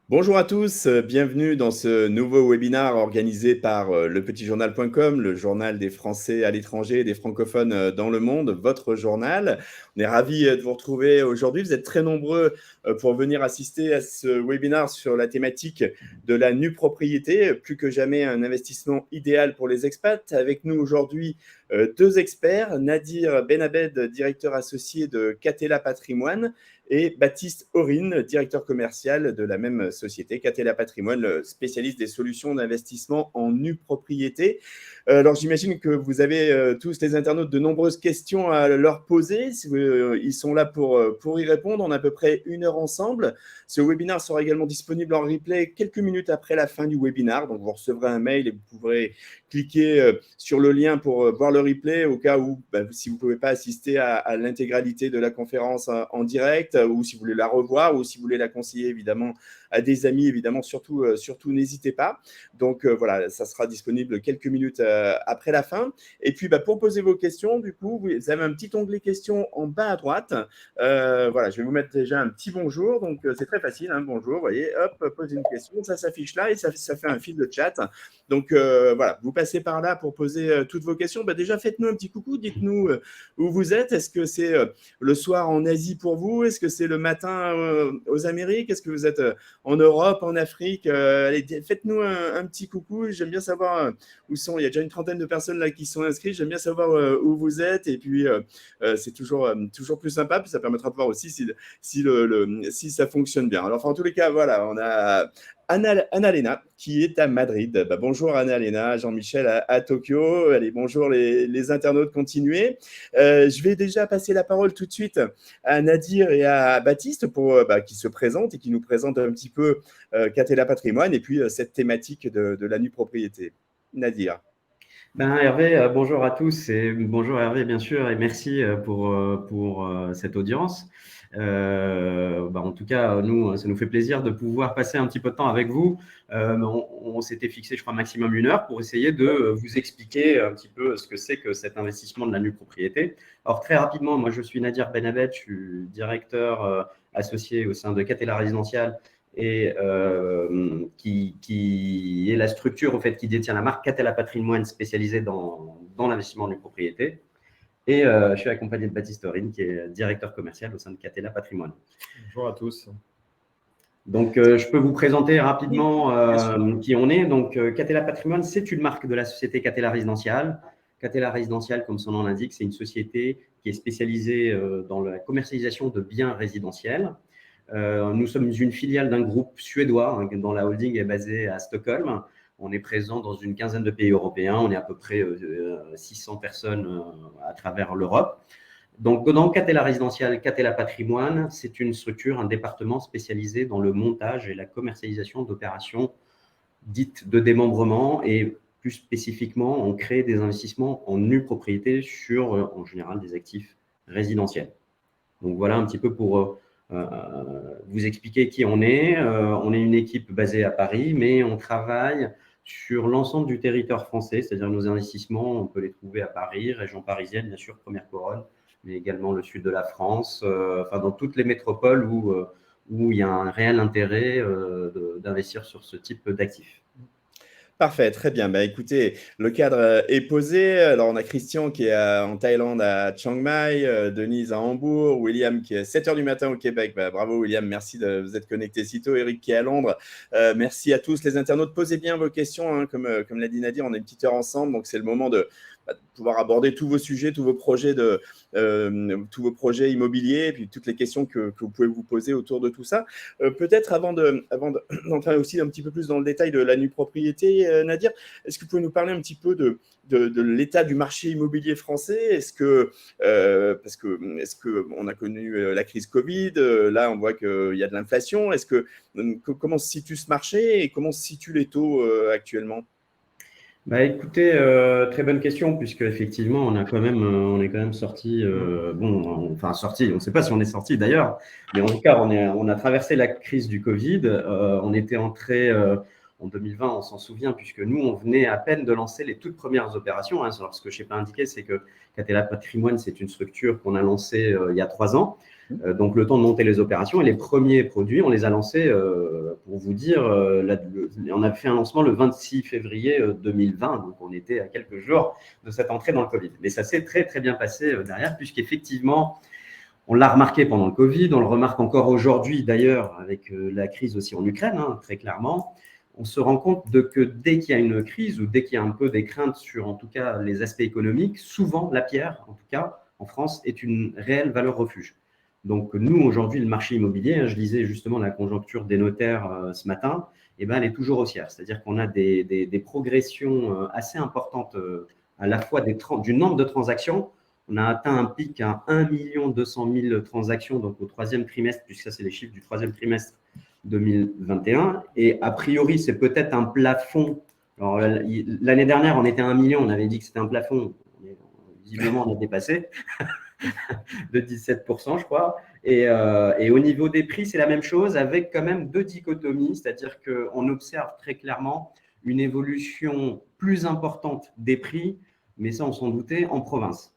Bonjour à tous, bienvenue dans ce nouveau webinaire organisé par lepetitjournal.com, le journal des Français à l'étranger et des francophones dans le monde, votre journal. On est ravis de vous retrouver aujourd'hui. Vous êtes très nombreux pour venir assister à ce webinaire sur la thématique de la nue propriété, plus que jamais un investissement idéal pour les expats. Avec nous aujourd'hui deux experts, Nadir Benabed, directeur associé de Catella Patrimoine, et Baptiste Aurine, directeur commercial de la même société, Catella Patrimoine, le spécialiste des solutions d'investissement en nue propriété. Alors j'imagine que vous avez tous les internautes de nombreuses questions à leur poser. Ils sont là pour y répondre. On a à peu près 1 heure ensemble. Ce webinaire sera également disponible en replay quelques minutes après la fin du webinaire. Donc vous recevrez un mail et vous pourrez cliquer sur le lien pour voir le replay au cas où, si vous ne pouvez pas assister à l'intégralité de la conférence en direct, ou si vous voulez la revoir, ou si vous voulez la conseiller évidemment à des amis, évidemment, surtout n'hésitez pas. Donc voilà, ça sera disponible quelques minutes après la fin. Et puis pour poser vos questions, du coup, vous avez un petit onglet questions en bas à droite. Voilà, je vais vous mettre déjà un petit bonjour. Donc c'est très facile, hein, bonjour, vous voyez, hop, posez une question, ça s'affiche là et ça fait un fil de chat. Donc voilà, vous passez par là pour poser toutes vos questions. Déjà, faites-nous un petit coucou, dites-nous où vous êtes. Est-ce que c'est le soir en Asie pour vous? Est-ce que c'est le matin aux Amériques? Est-ce que vous êtes en Europe, en Afrique? Allez, faites-nous un petit coucou. J'aime bien savoir où sont. Il y a déjà une trentaine de personnes là qui sont inscrites. J'aime bien savoir où vous êtes. Et puis, c'est toujours plus sympa. Puis ça permettra de voir aussi si ça fonctionne bien. Alors, en tous les cas, voilà, on a Anna-Lena qui est à Madrid. Bonjour Anna-Lena, Jean-Michel à Tokyo. Allez, bonjour les internautes, continuez. Je vais déjà passer la parole tout de suite à Nadir et à Baptiste pour qui se présentent et qui nous présentent un petit peu Catella Patrimoine et puis cette thématique de la nue propriété. Nadir. Hervé, bonjour à tous et bonjour Hervé bien sûr et merci pour cette audience. En tout cas, nous, ça nous fait plaisir de pouvoir passer un petit peu de temps avec vous. On s'était fixé, je crois, maximum 1 heure pour essayer de vous expliquer un petit peu ce que c'est que cet investissement de la nue propriété. Alors très rapidement, moi je suis Nadir Benabed, je suis directeur associé au sein de Catella Résidential et qui est la structure au fait, qui détient la marque Catella Patrimoine spécialisée dans l'investissement en nue propriété. Et je suis accompagné de Baptiste Aurine, qui est directeur commercial au sein de Catella Patrimoine. Bonjour à tous. Donc, je peux vous présenter rapidement qui on est. Donc, Catella Patrimoine, c'est une marque de la société Catella Résidential. Catella Résidential, comme son nom l'indique, c'est une société qui est spécialisée dans la commercialisation de biens résidentiels. Nous sommes une filiale d'un groupe suédois dont la holding est basée à Stockholm. On est présent dans une quinzaine de pays européens. On est à peu près 600 personnes à travers l'Europe. Donc, dans Catella Résidential, Catella Patrimoine, c'est une structure, un département spécialisé dans le montage et la commercialisation d'opérations dites de démembrement et plus spécifiquement, on crée des investissements en nue propriété sur, en général, des actifs résidentiels. Donc, voilà un petit peu pour vous expliquer qui on est. On est une équipe basée à Paris, mais on travaille sur l'ensemble du territoire français, c'est-à-dire nos investissements, on peut les trouver à Paris, région parisienne, bien sûr, première couronne, mais également le sud de la France, dans toutes les métropoles où il y a un réel intérêt d'investir sur ce type d'actifs. Parfait, très bien. Écoutez, le cadre est posé. Alors, on a Christian qui est en Thaïlande à Chiang Mai, Denise à Hambourg, William qui est 7 h du matin au Québec. Bravo William, merci de vous être connecté si tôt. Eric qui est à Londres. Merci à tous les internautes. Posez bien vos questions. Hein, comme l'a dit Nadir, on a une petite heure ensemble, donc c'est le moment de pouvoir aborder tous vos sujets, tous vos projets immobiliers, et puis toutes les questions que vous pouvez vous poser autour de tout ça. Peut-être avant d'entrer aussi un petit peu plus dans le détail de la nue propriété, Nadir, est-ce que vous pouvez nous parler un petit peu de l'état du marché immobilier français? Est-ce que on a connu la crise Covid, là on voit qu'il y a de l'inflation. Comment se situe ce marché et comment se situent les taux actuellement? Écoutez, très bonne question, puisque effectivement, on est quand même sorti. Sorti. On ne sait pas si on est sorti d'ailleurs, mais en tout cas, on a traversé la crise du Covid. On était entré en 2020, on s'en souvient, puisque nous, on venait à peine de lancer les toutes premières opérations. Alors, ce que je n'ai pas indiqué, c'est que Catella Patrimoine, c'est une structure qu'on a lancée il y a 3 ans. Donc, le temps de monter les opérations. Et les premiers produits, on les a lancés, pour vous dire, on a fait un lancement le 26 février 2020. Donc, on était à quelques jours de cette entrée dans le Covid. Mais ça s'est très, très bien passé derrière, puisqu'effectivement, on l'a remarqué pendant le Covid, on le remarque encore aujourd'hui d'ailleurs avec la crise aussi en Ukraine, très clairement. On se rend compte que dès qu'il y a une crise ou dès qu'il y a un peu des craintes sur en tout cas les aspects économiques, souvent la pierre, en tout cas en France, est une réelle valeur refuge. Donc nous aujourd'hui, le marché immobilier, je lisais justement la conjoncture des notaires ce matin, elle est toujours haussière. C'est-à-dire qu'on a des progressions assez importantes à la fois du nombre de transactions. On a atteint un pic à 1 200 000 transactions donc au troisième trimestre, puisque ça, c'est les chiffres du troisième trimestre 2021. Et a priori, c'est peut-être un plafond. Alors, l'année dernière, on était à 1 million, on avait dit que c'était un plafond. Visiblement, on a dépassé de 17%, je crois. Et au niveau des prix, c'est la même chose, avec quand même deux dichotomies, c'est-à-dire qu'on observe très clairement une évolution plus importante des prix, mais ça, on s'en doutait, en province.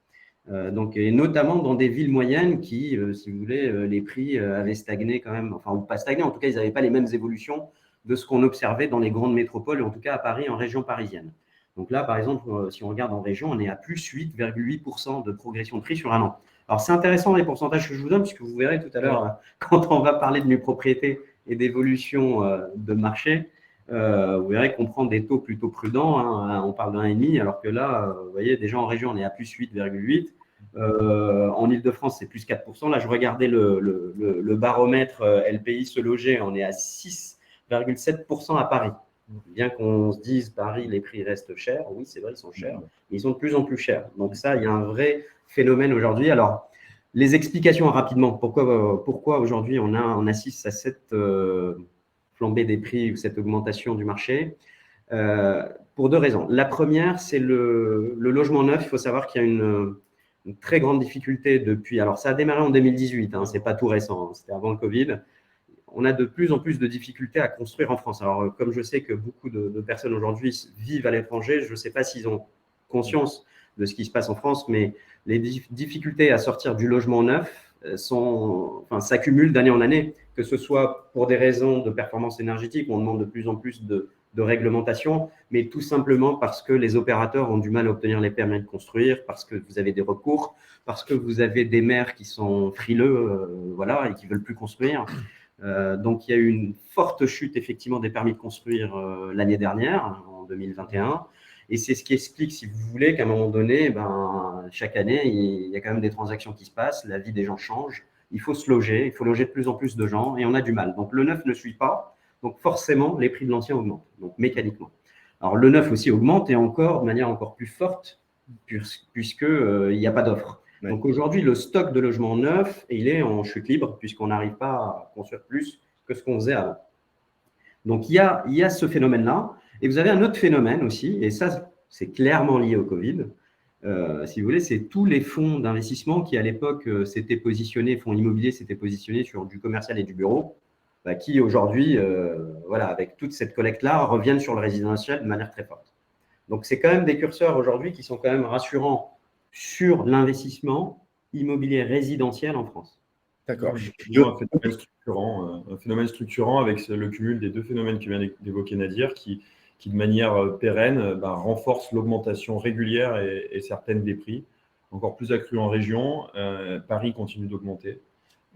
Donc, et notamment dans des villes moyennes qui, si vous voulez, les prix avaient stagné quand même, enfin, ou pas stagné, en tout cas, ils n'avaient pas les mêmes évolutions de ce qu'on observait dans les grandes métropoles, en tout cas à Paris, en région parisienne. Donc là, par exemple, si on regarde en région, on est à plus 8,8% de progression de prix sur un an. Alors, c'est intéressant les pourcentages que je vous donne, puisque vous verrez tout à l'heure, quand on va parler de nue propriété et d'évolution de marché, vous verrez qu'on prend des taux plutôt prudents. On parle de 1,5, alors que là, vous voyez, déjà en région, on est à plus 8,8. En Ile-de-France, c'est plus 4%. Là, je regardais le baromètre LPI se loger, on est à 6,7% à Paris. Bien qu'on se dise Paris, les prix restent chers, oui, c'est vrai, ils sont chers, mais ils sont de plus en plus chers. Donc ça, il y a un vrai phénomène aujourd'hui. Alors, les explications rapidement. Pourquoi aujourd'hui on assiste à cette flambée des prix ou cette augmentation du marché? Pour deux raisons. La première, c'est le logement neuf. Il faut savoir qu'il y a une très grande difficulté depuis. Alors, ça a démarré en 2018, c'est pas tout récent, c'était avant le Covid. On a de plus en plus de difficultés à construire en France. Alors, comme je sais que beaucoup de personnes aujourd'hui vivent à l'étranger, je ne sais pas s'ils ont conscience de ce qui se passe en France, mais les difficultés à sortir du logement neuf s'accumulent d'année en année, que ce soit pour des raisons de performance énergétique, où on demande de plus en plus de réglementation, mais tout simplement parce que les opérateurs ont du mal à obtenir les permis de construire, parce que vous avez des recours, parce que vous avez des maires qui sont frileux, et qui ne veulent plus construire. Donc, il y a eu une forte chute, effectivement, des permis de construire l'année dernière, en 2021. Et c'est ce qui explique, si vous voulez, qu'à un moment donné, chaque année, il y a quand même des transactions qui se passent, la vie des gens change, il faut se loger, il faut loger de plus en plus de gens, et on a du mal. Donc, le neuf ne suit pas, donc forcément, les prix de l'ancien augmentent, donc mécaniquement. Alors, le neuf aussi augmente, et encore de manière encore plus forte, puisqu'il n'y a pas d'offre. Ouais. Donc aujourd'hui, le stock de logements neufs, il est en chute libre puisqu'on n'arrive pas à construire plus que ce qu'on faisait avant. Donc il y a ce phénomène-là. Et vous avez un autre phénomène aussi, et ça, c'est clairement lié au Covid. Si vous voulez, c'est tous les fonds d'investissement qui, à l'époque, s'étaient positionnés, fonds immobiliers s'étaient positionnés sur du commercial et du bureau, qui aujourd'hui, avec toute cette collecte-là, reviennent sur le résidentiel de manière très forte. Donc c'est quand même des curseurs aujourd'hui qui sont quand même rassurants sur l'investissement immobilier résidentiel en France. D'accord. Un phénomène structurant avec le cumul des deux phénomènes que vient d'évoquer Nadir qui de manière pérenne renforce l'augmentation régulière et certaine des prix, encore plus accrue en région. Paris continue d'augmenter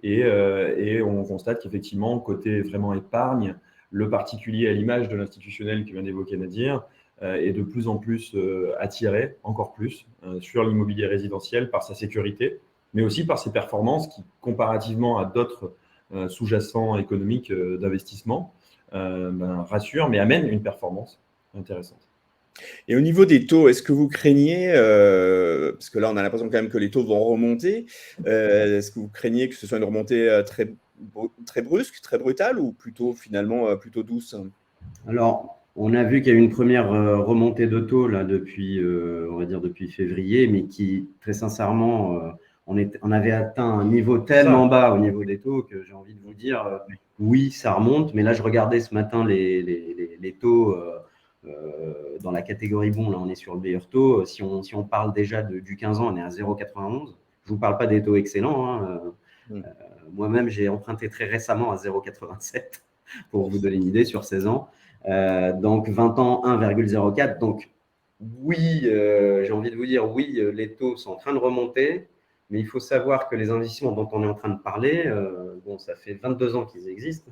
et on constate qu'effectivement, côté vraiment épargne, le particulier à l'image de l'institutionnel que vient d'évoquer Nadir, est de plus en plus attiré, encore plus, sur l'immobilier résidentiel par sa sécurité, mais aussi par ses performances qui, comparativement à d'autres sous-jacents économiques d'investissement, rassurent, mais amènent une performance intéressante. Et au niveau des taux, est-ce que vous craignez, parce que là on a l'impression quand même que les taux vont remonter, est-ce que vous craignez que ce soit une remontée très brusque, très brutale, ou plutôt finalement plutôt douce? Alors, on a vu qu'il y a eu une première remontée de taux là, depuis février, mais qui, très sincèrement, on avait atteint un niveau tellement bas au niveau des taux que j'ai envie de vous dire, oui, ça remonte. Mais là, je regardais ce matin les taux dans la catégorie bon. Là, on est sur le meilleur taux. Si on parle déjà du 15 ans, on est à 0,91. Je ne vous parle pas des taux excellents. Moi-même, j'ai emprunté très récemment à 0,87 pour vous donner une idée sur 16 ans. Donc, 20 ans, 1,04. Donc, oui, j'ai envie de vous dire, oui, les taux sont en train de remonter, mais il faut savoir que les investissements dont on est en train de parler, bon, ça fait 22 ans qu'ils existent.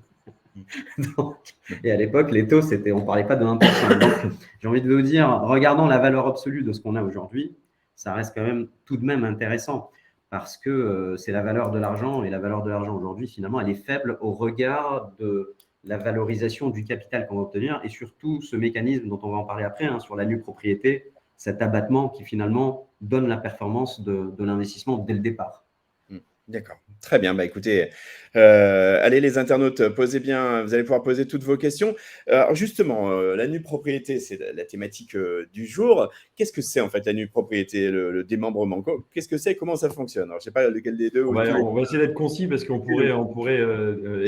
Donc, et à l'époque, les taux, on ne parlait pas de 1%. Donc, j'ai envie de vous dire, regardant la valeur absolue de ce qu'on a aujourd'hui, ça reste quand même tout de même intéressant parce que c'est la valeur de l'argent et la valeur de l'argent aujourd'hui, finalement, elle est faible au regard de la valorisation du capital qu'on va obtenir et surtout ce mécanisme dont on va en parler après, hein, sur la nue propriété, cet abattement qui finalement donne la performance de l'investissement dès le départ. D'accord, très bien. Bah, écoutez, allez les internautes, posez bien, vous allez pouvoir poser toutes vos questions. Alors justement, la nue propriété, c'est la thématique du jour. Qu'est-ce que c'est en fait la nue propriété, le démembrement? Qu'est-ce que c'est? Comment ça fonctionne? Alors, je ne sais pas lequel des deux. On va essayer d'être concis parce qu'on pourrait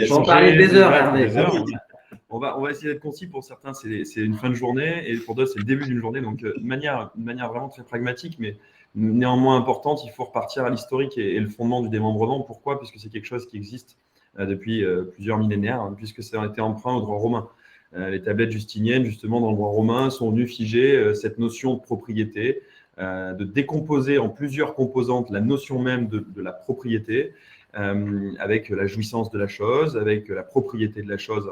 J'en parlais des heures, Hervé. Hervé. On va essayer d'être concis. Pour certains, c'est une fin de journée et pour d'autres, c'est le début d'une journée. Donc, de manière vraiment très pragmatique, mais néanmoins importante, il faut repartir à l'historique et le fondement du démembrement. Pourquoi? Puisque c'est quelque chose qui existe depuis plusieurs millénaires, hein, puisque ça a été emprunt au droit romain. Les tablettes justiniennes, justement, dans le droit romain, sont venues figer cette notion de propriété, de décomposer en plusieurs composantes la notion même de la propriété, avec la jouissance de la chose, avec la propriété de la chose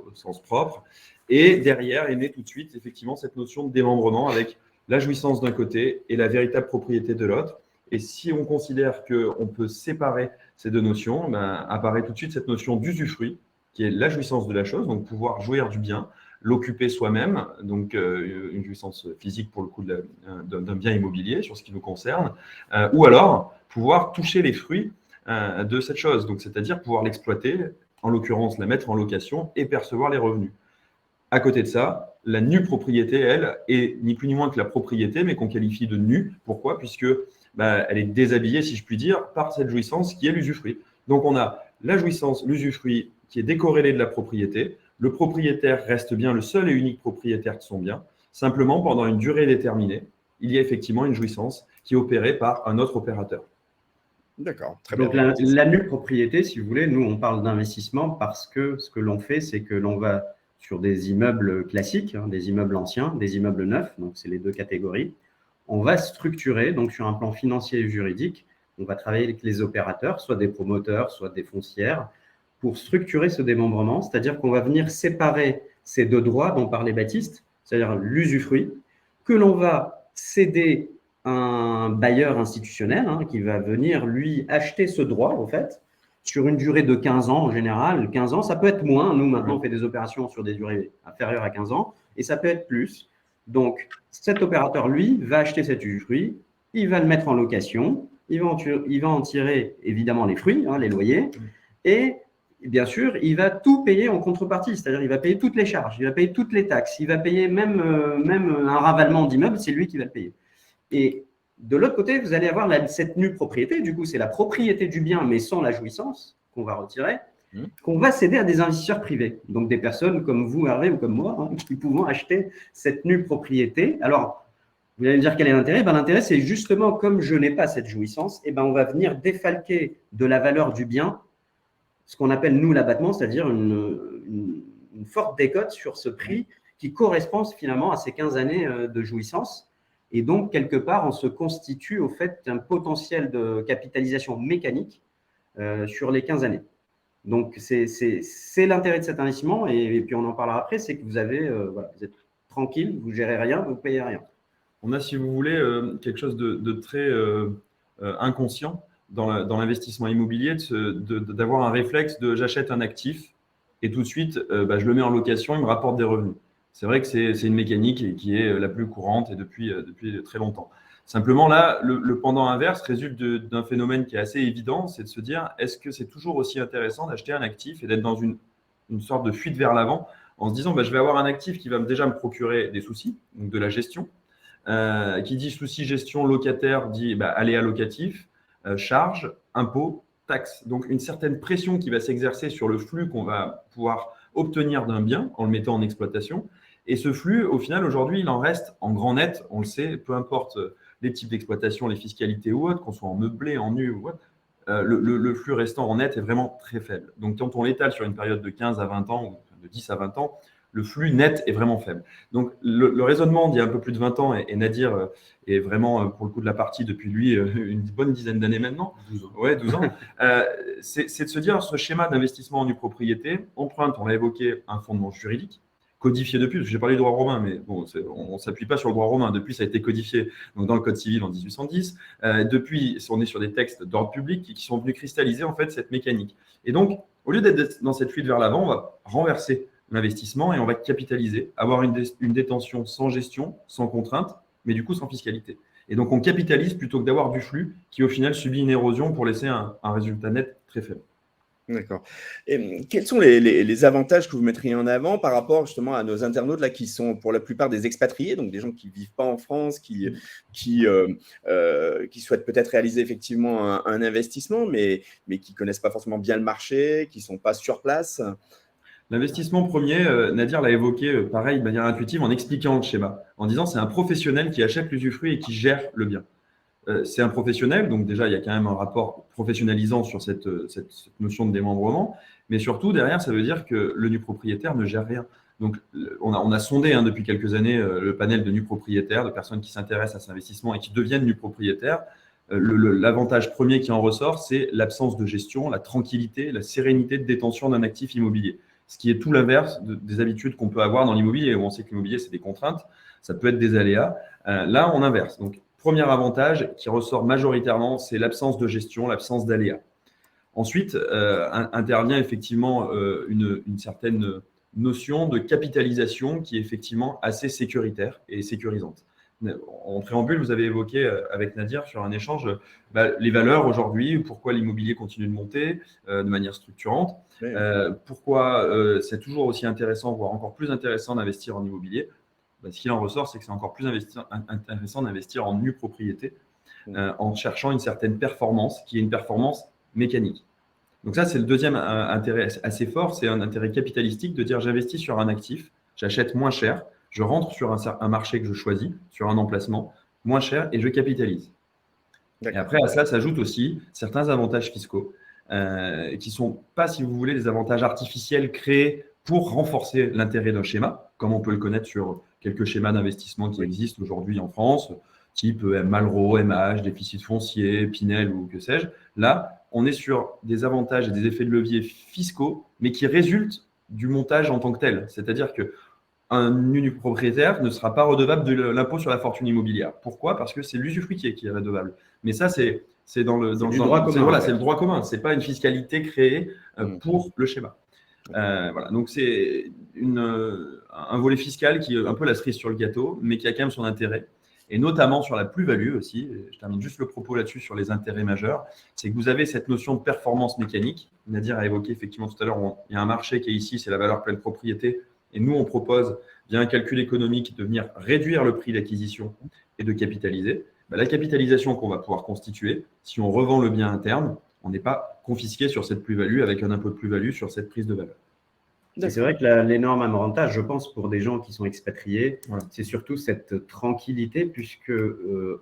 au sens propre. Et derrière est née tout de suite, effectivement, cette notion de démembrement avec la jouissance d'un côté et la véritable propriété de l'autre. Et si on considère qu'on peut séparer ces deux notions, ben, apparaît tout de suite cette notion d'usufruit, qui est la jouissance de la chose, donc pouvoir jouir du bien, l'occuper soi-même, donc une jouissance physique pour le coup d'un bien immobilier sur ce qui nous concerne, ou alors pouvoir toucher les fruits de cette chose, donc c'est-à-dire pouvoir l'exploiter, en l'occurrence la mettre en location et percevoir les revenus. À côté de ça, la nue propriété, elle, est ni plus ni moins que la propriété, mais qu'on qualifie de nue. Pourquoi? Puisque elle est déshabillée, si je puis dire, par cette jouissance qui est l'usufruit. Donc on a la jouissance, l'usufruit qui est décorrélé de la propriété. Le propriétaire reste bien le seul et unique propriétaire de son bien. Simplement, pendant une durée déterminée, il y a effectivement une jouissance qui est opérée par un autre opérateur. D'accord, très Donc, bien. la nue propriété, si vous voulez, nous, on parle d'investissement parce que ce que l'on fait, c'est que l'on va sur des immeubles classiques, hein, des immeubles anciens, des immeubles neufs, donc c'est les deux catégories. On va structurer, donc sur un plan financier et juridique, on va travailler avec les opérateurs, soit des promoteurs, soit des foncières, pour structurer ce démembrement, c'est-à-dire qu'on va venir séparer ces deux droits dont parlait Baptiste, c'est-à-dire l'usufruit, que l'on va céder à un bailleur institutionnel hein, qui va venir, lui, acheter ce droit, en fait, sur une durée de 15 ans en général. 15 ans, ça peut être moins. Nous, maintenant, on fait des opérations sur des durées inférieures à 15 ans et ça peut être plus. Donc, cet opérateur, lui, va acheter cet usufruit, il va le mettre en location, il va en tirer évidemment les fruits, hein, les loyers, et bien sûr, il va tout payer en contrepartie, c'est-à-dire il va payer toutes les charges, il va payer toutes les taxes, il va payer même un ravalement d'immeuble, c'est lui qui va le payer. Et de l'autre côté, vous allez avoir cette nue propriété, du coup, c'est la propriété du bien, mais sans la jouissance, qu'on va retirer, qu'on va céder à des investisseurs privés, donc des personnes comme vous, Hervé, ou comme moi, hein, qui pouvons acheter cette nue propriété. Alors, vous allez me dire quel est l'intérêt? L'intérêt, c'est justement, comme je n'ai pas cette jouissance, on va venir défalquer de la valeur du bien ce qu'on appelle, nous, l'abattement, c'est-à-dire une forte décote sur ce prix qui correspond finalement à ces 15 années de jouissance. Et donc, quelque part, on se constitue au fait un potentiel de capitalisation mécanique sur les 15 années. Donc, c'est l'intérêt de cet investissement. Et puis, on en parlera après, c'est que vous êtes tranquille, vous ne gérez rien, vous ne payez rien. On a, si vous voulez, quelque chose de très inconscient dans l'investissement immobilier, d'avoir un réflexe de j'achète un actif et tout de suite, je le mets en location, il me rapporte des revenus. C'est vrai que c'est une mécanique qui est la plus courante et depuis très longtemps. Simplement, là, le pendant inverse résulte d'un phénomène qui est assez évident, c'est de se dire, est-ce que c'est toujours aussi intéressant d'acheter un actif et d'être dans une sorte de fuite vers l'avant en se disant, je vais avoir un actif qui va déjà me procurer des soucis, donc de la gestion. Qui dit souci gestion locataire dit aléa locatif, charges, impôts, taxes. Donc une certaine pression qui va s'exercer sur le flux qu'on va pouvoir obtenir d'un bien en le mettant en exploitation. Et ce flux, au final, aujourd'hui, il en reste en grand net, on le sait, peu importe les types d'exploitation, les fiscalités ou autres, qu'on soit en meublé, en nu ou autre, le flux restant en net est vraiment très faible. Donc, quand on l'étale sur une période de 15 à 20 ans, ou de 10 à 20 ans, le flux net est vraiment faible. Donc, le raisonnement d'il y a un peu plus de 20 ans, et Nadir est vraiment, pour le coup de la partie, depuis lui, une bonne dizaine d'années maintenant. 12 ans. Ouais, 12 ans. C'est de se dire, ce schéma d'investissement en nue propriété emprunte, on l'a évoqué, un fondement juridique, codifié depuis, parce que j'ai parlé du droit romain, mais bon, on ne s'appuie pas sur le droit romain. Depuis, ça a été codifié donc, dans le Code civil en 1810. Depuis, on est sur des textes d'ordre public qui sont venus cristalliser en fait cette mécanique. Et donc, au lieu d'être dans cette fuite vers l'avant, on va renverser l'investissement et on va capitaliser, avoir une détention sans gestion, sans contrainte, mais du coup sans fiscalité. Et donc, on capitalise plutôt que d'avoir du flux qui, au final, subit une érosion pour laisser un résultat net très faible. D'accord. Et quels sont les avantages que vous mettriez en avant par rapport justement à nos internautes là, qui sont pour la plupart des expatriés, donc des gens qui ne vivent pas en France, qui souhaitent peut-être réaliser effectivement un investissement, mais qui ne connaissent pas forcément bien le marché, qui ne sont pas sur place? L'investissement premier, Nadir l'a évoqué pareil de manière intuitive en expliquant le schéma, en disant c'est un professionnel qui achète l'usufruit et qui gère le bien. C'est un professionnel, donc déjà il y a quand même un rapport professionnalisant sur cette notion de démembrement, mais surtout derrière ça veut dire que le nu propriétaire ne gère rien. Donc on a sondé depuis quelques années le panel de nus propriétaires, de personnes qui s'intéressent à cet investissement et qui deviennent nus propriétaires. L'avantage premier qui en ressort, c'est l'absence de gestion, la tranquillité, la sérénité de détention d'un actif immobilier. Ce qui est tout l'inverse des habitudes qu'on peut avoir dans l'immobilier, où on sait que l'immobilier, c'est des contraintes, ça peut être des aléas. Là, on inverse. Donc, premier avantage qui ressort majoritairement, c'est l'absence de gestion, l'absence d'aléas. Ensuite, intervient effectivement une certaine notion de capitalisation qui est effectivement assez sécuritaire et sécurisante. En préambule, vous avez évoqué avec Nadir sur un échange les valeurs aujourd'hui, pourquoi l'immobilier continue de monter de manière structurante, Oui. pourquoi c'est toujours aussi intéressant, voire encore plus intéressant d'investir en immobilier. Ce qu'il en ressort, c'est que c'est encore plus intéressant d'investir en nue propriété en cherchant une certaine performance qui est une performance mécanique. Donc ça, c'est le deuxième intérêt assez fort, c'est un intérêt capitalistique de dire j'investis sur un actif, j'achète moins cher, je rentre sur un marché que je choisis, sur un emplacement moins cher et je capitalise. Et après, à cela s'ajoutent aussi certains avantages fiscaux qui ne sont pas, si vous voulez, des avantages artificiels créés pour renforcer l'intérêt d'un schéma, comme on peut le connaître sur quelques schémas d'investissement qui existent aujourd'hui en France, type Malraux, MH, déficit foncier, Pinel ou que sais-je. Là, on est sur des avantages et des effets de levier fiscaux, mais qui résultent du montage en tant que tel. C'est-à-dire que un nu propriétaire ne sera pas redevable de l'impôt sur la fortune immobilière. Pourquoi? Parce que c'est l'usufruitier qui est redevable. Mais ça, c'est dans le droit commun. Voilà, c'est le droit commun. C'est pas une fiscalité créée pour le schéma. Voilà. Donc c'est un volet fiscal qui est un peu la cerise sur le gâteau, mais qui a quand même son intérêt. Et notamment sur la plus-value aussi. Je termine juste le propos là-dessus sur les intérêts majeurs. C'est que vous avez cette notion de performance mécanique. Nadir a évoqué effectivement tout à l'heure, il y a un marché qui est ici, c'est la valeur pleine propriété. Et nous, on propose, via un calcul économique, de venir réduire le prix d'acquisition et de capitaliser. La capitalisation qu'on va pouvoir constituer, si on revend le bien à terme, on n'est pas confisqué sur cette plus-value avec un impôt de plus-value sur cette prise de valeur. C'est vrai que l'énorme avantage, je pense, pour des gens qui sont expatriés, c'est surtout cette tranquillité, puisque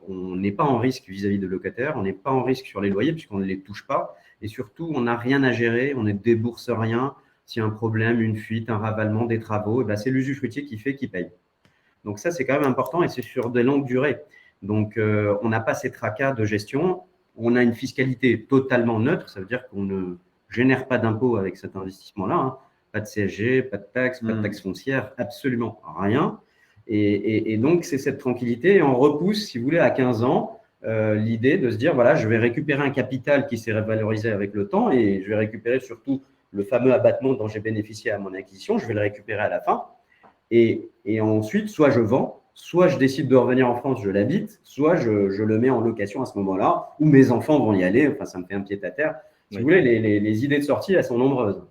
on n'est pas en risque vis-à-vis de locataires, on n'est pas en risque sur les loyers, puisqu'on ne les touche pas, et surtout, on n'a rien à gérer, on ne débourse rien. S'il y a un problème, une fuite, un ravalement, des travaux, c'est l'usufruitier qui paye. Donc ça, c'est quand même important et c'est sur de longues durées. Donc, on n'a pas ces tracas de gestion. On a une fiscalité totalement neutre. Ça veut dire qu'on ne génère pas d'impôts avec cet investissement-là. Pas de CSG, pas de taxes foncières, absolument rien. Et donc, c'est cette tranquillité. Et on repousse, si vous voulez, à 15 ans, l'idée de se dire, voilà, je vais récupérer un capital qui s'est revalorisé avec le temps et je vais récupérer surtout le fameux abattement dont j'ai bénéficié à mon acquisition, je vais le récupérer à la fin. Et ensuite, soit je vends, soit je décide de revenir en France, je l'habite, soit je le mets en location à ce moment-là, où mes enfants vont y aller. Enfin, ça me fait un pied à terre. Si vous voulez, les idées de sortie, elles sont nombreuses.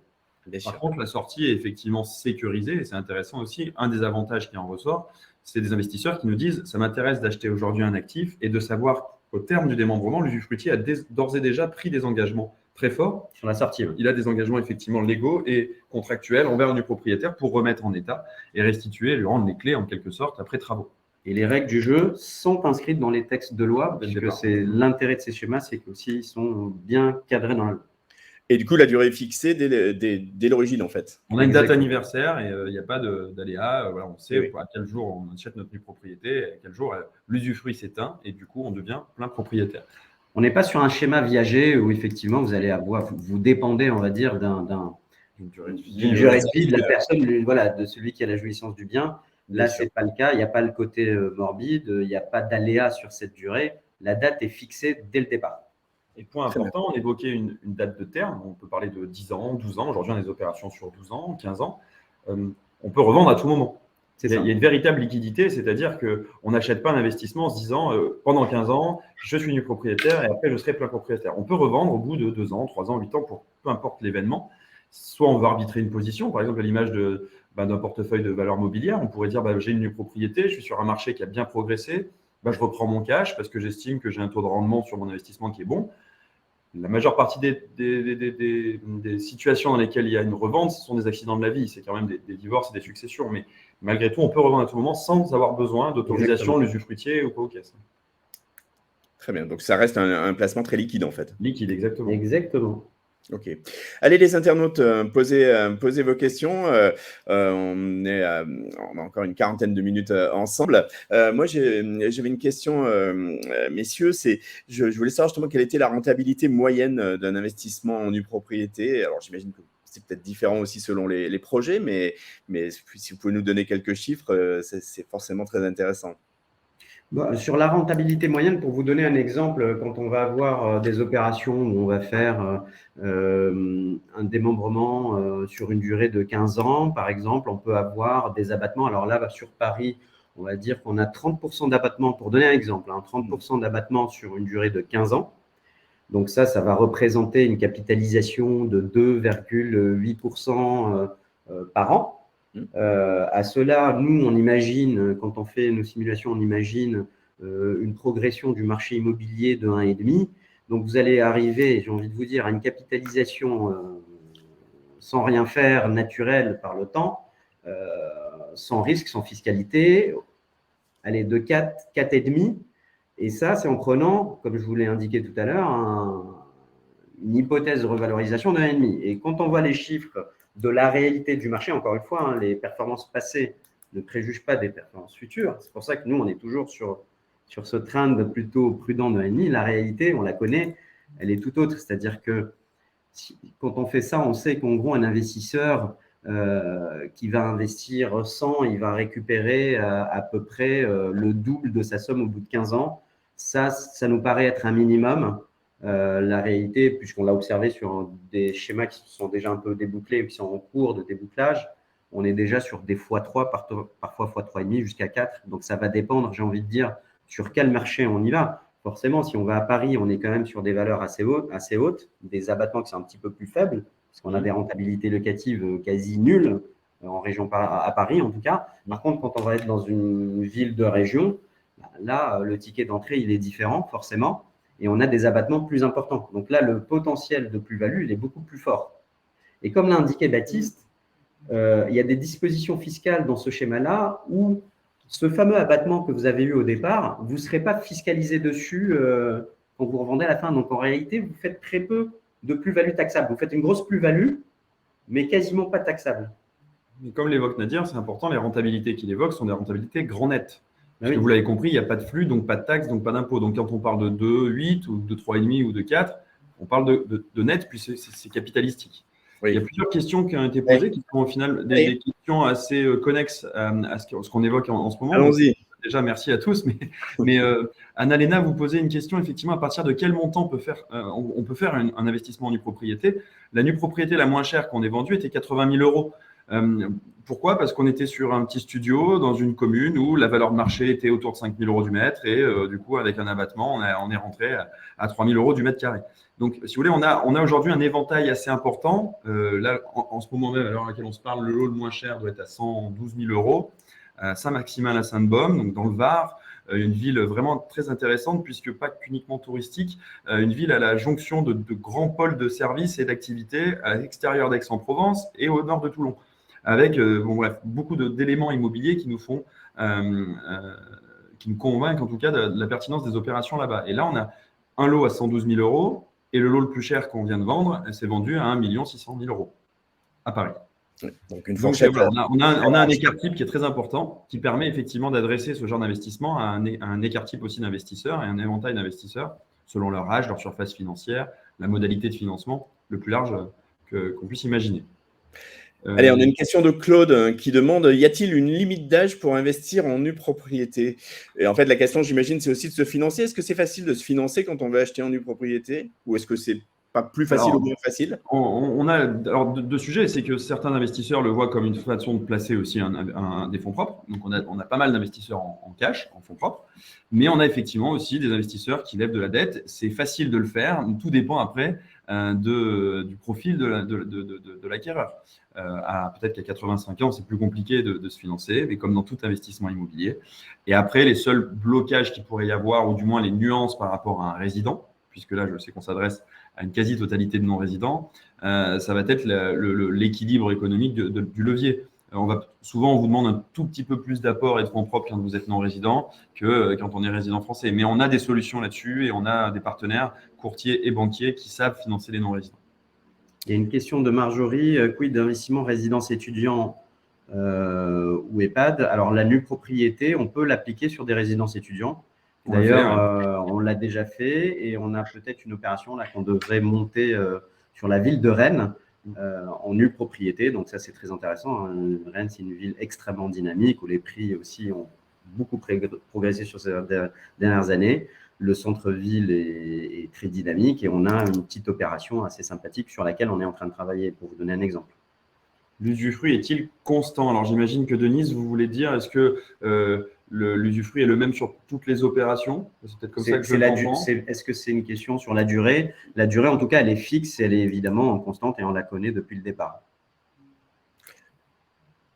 Par contre, la sortie est effectivement sécurisée et c'est intéressant aussi. Un des avantages qui en ressort, c'est des investisseurs qui nous disent « ça m'intéresse d'acheter aujourd'hui un actif et de savoir qu'au terme du démembrement, l'usufruitier a d'ores et déjà pris des engagements très fort sur la sortie. Il a des engagements effectivement légaux et contractuels envers du propriétaire pour remettre en état et restituer, lui rendre les clés en quelque sorte après travaux. Et les règles du jeu sont inscrites dans les textes de loi, parce que c'est l'intérêt de ces schémas, c'est qu'aussi ils sont bien cadrés dans la loi. Et du coup, la durée est fixée dès l'origine, en fait. On a une date anniversaire et il n'y a pas d'aléa. Voilà, on sait Oui. à quel jour on achète notre nue propriété, à quel jour l'usufruit s'éteint et du coup, on devient plein propriétaire. On n'est pas sur un schéma viager où effectivement vous allez avoir, vous dépendez, on va dire, Une durée de d'une durée de vie de la personne, voilà, de celui qui a la jouissance du bien. Là, ce n'est pas le cas. Il n'y a pas le côté morbide, il n'y a pas d'aléa sur cette durée. La date est fixée dès le départ. Et point important, on évoquait une date de terme. On peut parler de 10 ans, 12 ans. Aujourd'hui, on a des opérations sur 12 ans, 15 ans. On peut revendre à tout moment. Il y a une véritable liquidité, c'est-à-dire qu'on n'achète pas un investissement en se disant pendant 15 ans, je suis nu propriétaire et après, je serai plein propriétaire. On peut revendre au bout de 2 ans, 3 ans, 8 ans, pour peu importe l'événement. Soit on va arbitrer une position, par exemple à l'image d'un portefeuille de valeurs mobilières, on pourrait dire j'ai une nue propriété, je suis sur un marché qui a bien progressé, je reprends mon cash parce que j'estime que j'ai un taux de rendement sur mon investissement qui est bon. La majeure partie des situations dans lesquelles il y a une revente, ce sont des accidents de la vie, c'est quand même des divorces et des successions, mais malgré tout, on peut revendre à tout moment sans avoir besoin d'autorisation, l'usufruitier ou quoi aux caisses. Très bien, donc ça reste un placement très liquide en fait. Liquide, exactement. Exactement. Ok. Allez les internautes, posez vos questions. On a encore une quarantaine de minutes ensemble. Moi, j'avais une question, messieurs. Je voulais savoir justement quelle était la rentabilité moyenne d'un investissement en nue propriété. Alors, j'imagine que c'est peut-être différent aussi selon les projets, mais si vous pouvez nous donner quelques chiffres, c'est forcément très intéressant. Sur la rentabilité moyenne, pour vous donner un exemple, quand on va avoir des opérations où on va faire un démembrement sur une durée de 15 ans, par exemple, on peut avoir des abattements. Alors là, sur Paris, on va dire qu'on a 30% d'abattement, pour donner un exemple, 30% d'abattement sur une durée de 15 ans. Donc ça va représenter une capitalisation de 2,8% par an. À cela, nous, on imagine, quand on fait nos simulations, on imagine une progression du marché immobilier de 1,5. Donc, vous allez arriver, j'ai envie de vous dire, à une capitalisation sans rien faire, naturelle par le temps, sans risque, sans fiscalité, allez, de 4,5. Et ça, c'est en prenant, comme je vous l'ai indiqué tout à l'heure, une hypothèse de revalorisation de 1,5. Et quand on voit les chiffres de la réalité du marché, encore une fois, les performances passées ne préjugent pas des performances futures. C'est pour ça que nous, on est toujours sur ce trend plutôt prudent de 1,5. La réalité, on la connaît, elle est tout autre. C'est-à-dire que quand on fait ça, on sait qu'en gros, un investisseur qui va investir 100, il va récupérer à peu près le double de sa somme au bout de 15 ans. Ça nous paraît être un minimum. La réalité, puisqu'on l'a observé sur des schémas qui sont déjà un peu débouclés, qui sont en cours de débouclage, on est déjà sur des x3, parfois x3,5 jusqu'à 4. Donc, ça va dépendre, j'ai envie de dire, sur quel marché on y va. Forcément, si on va à Paris, on est quand même sur des valeurs assez hautes, des abattements qui sont un petit peu plus faibles, parce qu'on a des rentabilités locatives quasi nulles en région, à Paris en tout cas. Par contre, quand on va être dans une ville de région, là, le ticket d'entrée, il est différent, forcément. Et on a des abattements plus importants. Donc là, le potentiel de plus-value, il est beaucoup plus fort. Et comme l'a indiqué Baptiste, il y a des dispositions fiscales dans ce schéma-là où ce fameux abattement que vous avez eu au départ, vous ne serez pas fiscalisé dessus quand vous revendez à la fin. Donc en réalité, vous faites très peu de plus-value taxable. Vous faites une grosse plus-value, mais quasiment pas taxable. Mais comme l'évoque Nadir, c'est important, les rentabilités qu'il évoque sont des rentabilités grand net. Parce que vous l'avez compris, il n'y a pas de flux, donc pas de taxes, donc pas d'impôt. Donc quand on parle de 2,8 ou de 3,5 ou de 4, on parle de net, puis c'est capitalistique. Oui. Il y a plusieurs questions qui ont été posées, qui sont au final des questions assez connexes à ce qu'on évoque en ce moment. Allons-y. Déjà, merci à tous. Mais Anna-Léna, vous posez une question, effectivement, à partir de quel montant on peut faire un investissement en nue propriété. La nue propriété la moins chère qu'on ait vendue était 80 000 euros. Pourquoi ? Parce qu'on était sur un petit studio dans une commune où la valeur de marché était autour de 5 000 euros du mètre et du coup, avec un abattement, on est rentré à 3 000 euros du mètre carré. Donc, si vous voulez, on a aujourd'hui un éventail assez important. Là, en ce moment même, à l'heure à laquelle on se parle, le lot le moins cher doit être à 112 000 euros. Saint-Maximin la Sainte-Baume, donc dans le Var, une ville vraiment très intéressante puisque pas qu'uniquement touristique, une ville à la jonction de grands pôles de services et d'activités à l'extérieur d'Aix-en-Provence et au nord de Toulon, avec beaucoup d'éléments immobiliers qui nous font qui me convainquent en tout cas de la pertinence des opérations là-bas. Et là, on a un lot à 112 000 euros et le lot le plus cher qu'on vient de vendre, c'est vendu à 1 600 000 euros à Paris. Donc, une fourchette. Voilà, on a un écart type qui est très important, qui permet effectivement d'adresser ce genre d'investissement à un écart type aussi d'investisseurs et un éventail d'investisseurs selon leur âge, leur surface financière, la modalité de financement le plus large qu'on puisse imaginer. Allez, on a une question de Claude qui demande: y a-t-il une limite d'âge pour investir en nue propriété? Et en fait, la question, j'imagine, c'est aussi de se financer. Est-ce que c'est facile de se financer quand on veut acheter en nue propriété? Ou est-ce que c'est pas plus facile ou moins facile? On a alors deux sujets. C'est que certains investisseurs le voient comme une façon de placer aussi des fonds propres. Donc, on a pas mal d'investisseurs en cash, en fonds propres. Mais on a effectivement aussi des investisseurs qui lèvent de la dette. C'est facile de le faire. Tout dépend après du profil de l'acquéreur. Peut-être qu'à 85 ans, c'est plus compliqué de se financer, mais comme dans tout investissement immobilier. Et après, les seuls blocages qu'il pourrait y avoir, ou du moins les nuances par rapport à un résident, puisque là, je sais qu'on s'adresse à une quasi-totalité de non-résidents, ça va être l'équilibre économique du levier. Souvent, on vous demande un tout petit peu plus d'apport et de fonds propres quand vous êtes non-résident que quand on est résident français. Mais on a des solutions là-dessus et on a des partenaires courtiers et banquiers qui savent financer les non-résidents. Il y a une question de Marjorie. Quid d'investissement résidence étudiant ou EHPAD? Alors, la nue propriété, on peut l'appliquer sur des résidences étudiants. D'ailleurs, on l'a déjà fait et on a peut-être une opération là qu'on devrait monter sur la ville de Rennes en nue propriété. Donc ça, c'est très intéressant. Rennes, c'est une ville extrêmement dynamique où les prix aussi ont beaucoup progressé sur ces dernières années. Le centre-ville est très dynamique et on a une petite opération assez sympathique sur laquelle on est en train de travailler, pour vous donner un exemple. L'usufruit est-il constant? Alors, j'imagine que Denise, vous voulez dire, est-ce que l'usufruit est le même sur toutes les opérations? C'est peut-être comme ça que je le comprends. Est-ce que c'est une question sur la durée? La durée, en tout cas, elle est fixe, elle est évidemment constante et on la connaît depuis le départ.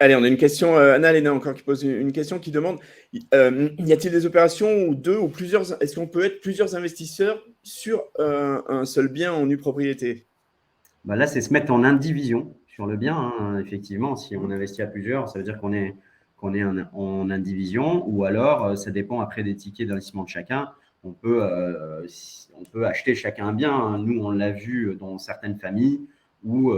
Allez, on a une question, Anna-Léna encore qui pose une question qui demande: y a-t-il des opérations où deux ou plusieurs, est-ce qu'on peut être plusieurs investisseurs sur un seul bien en nue propriété? Là, c'est se mettre en indivision sur le bien. Hein. Effectivement, si on investit à plusieurs, ça veut dire qu'on est en indivision, ou alors ça dépend après des tickets d'investissement de chacun. On peut acheter chacun un bien. Hein. Nous, on l'a vu dans certaines familles où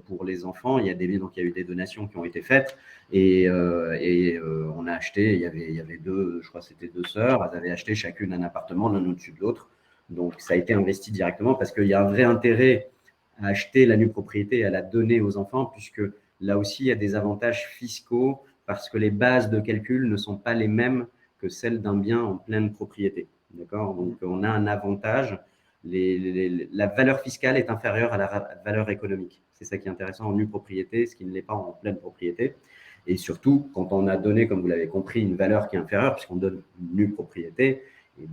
pour les enfants, il y a eu des donations qui ont été faites et on a acheté, il y avait deux, je crois que c'était deux sœurs, elles avaient acheté chacune un appartement l'un au-dessus de l'autre. Donc, ça a été investi directement parce qu'il y a un vrai intérêt à acheter la nue propriété et à la donner aux enfants, puisque là aussi, il y a des avantages fiscaux parce que les bases de calcul ne sont pas les mêmes que celles d'un bien en pleine propriété. D'accord ? Donc, on a un avantage. La valeur fiscale est inférieure à la valeur économique. C'est ça qui est intéressant en nue propriété, ce qui ne l'est pas en pleine propriété. Et surtout, quand on a donné, comme vous l'avez compris, une valeur qui est inférieure, puisqu'on donne une nue propriété, et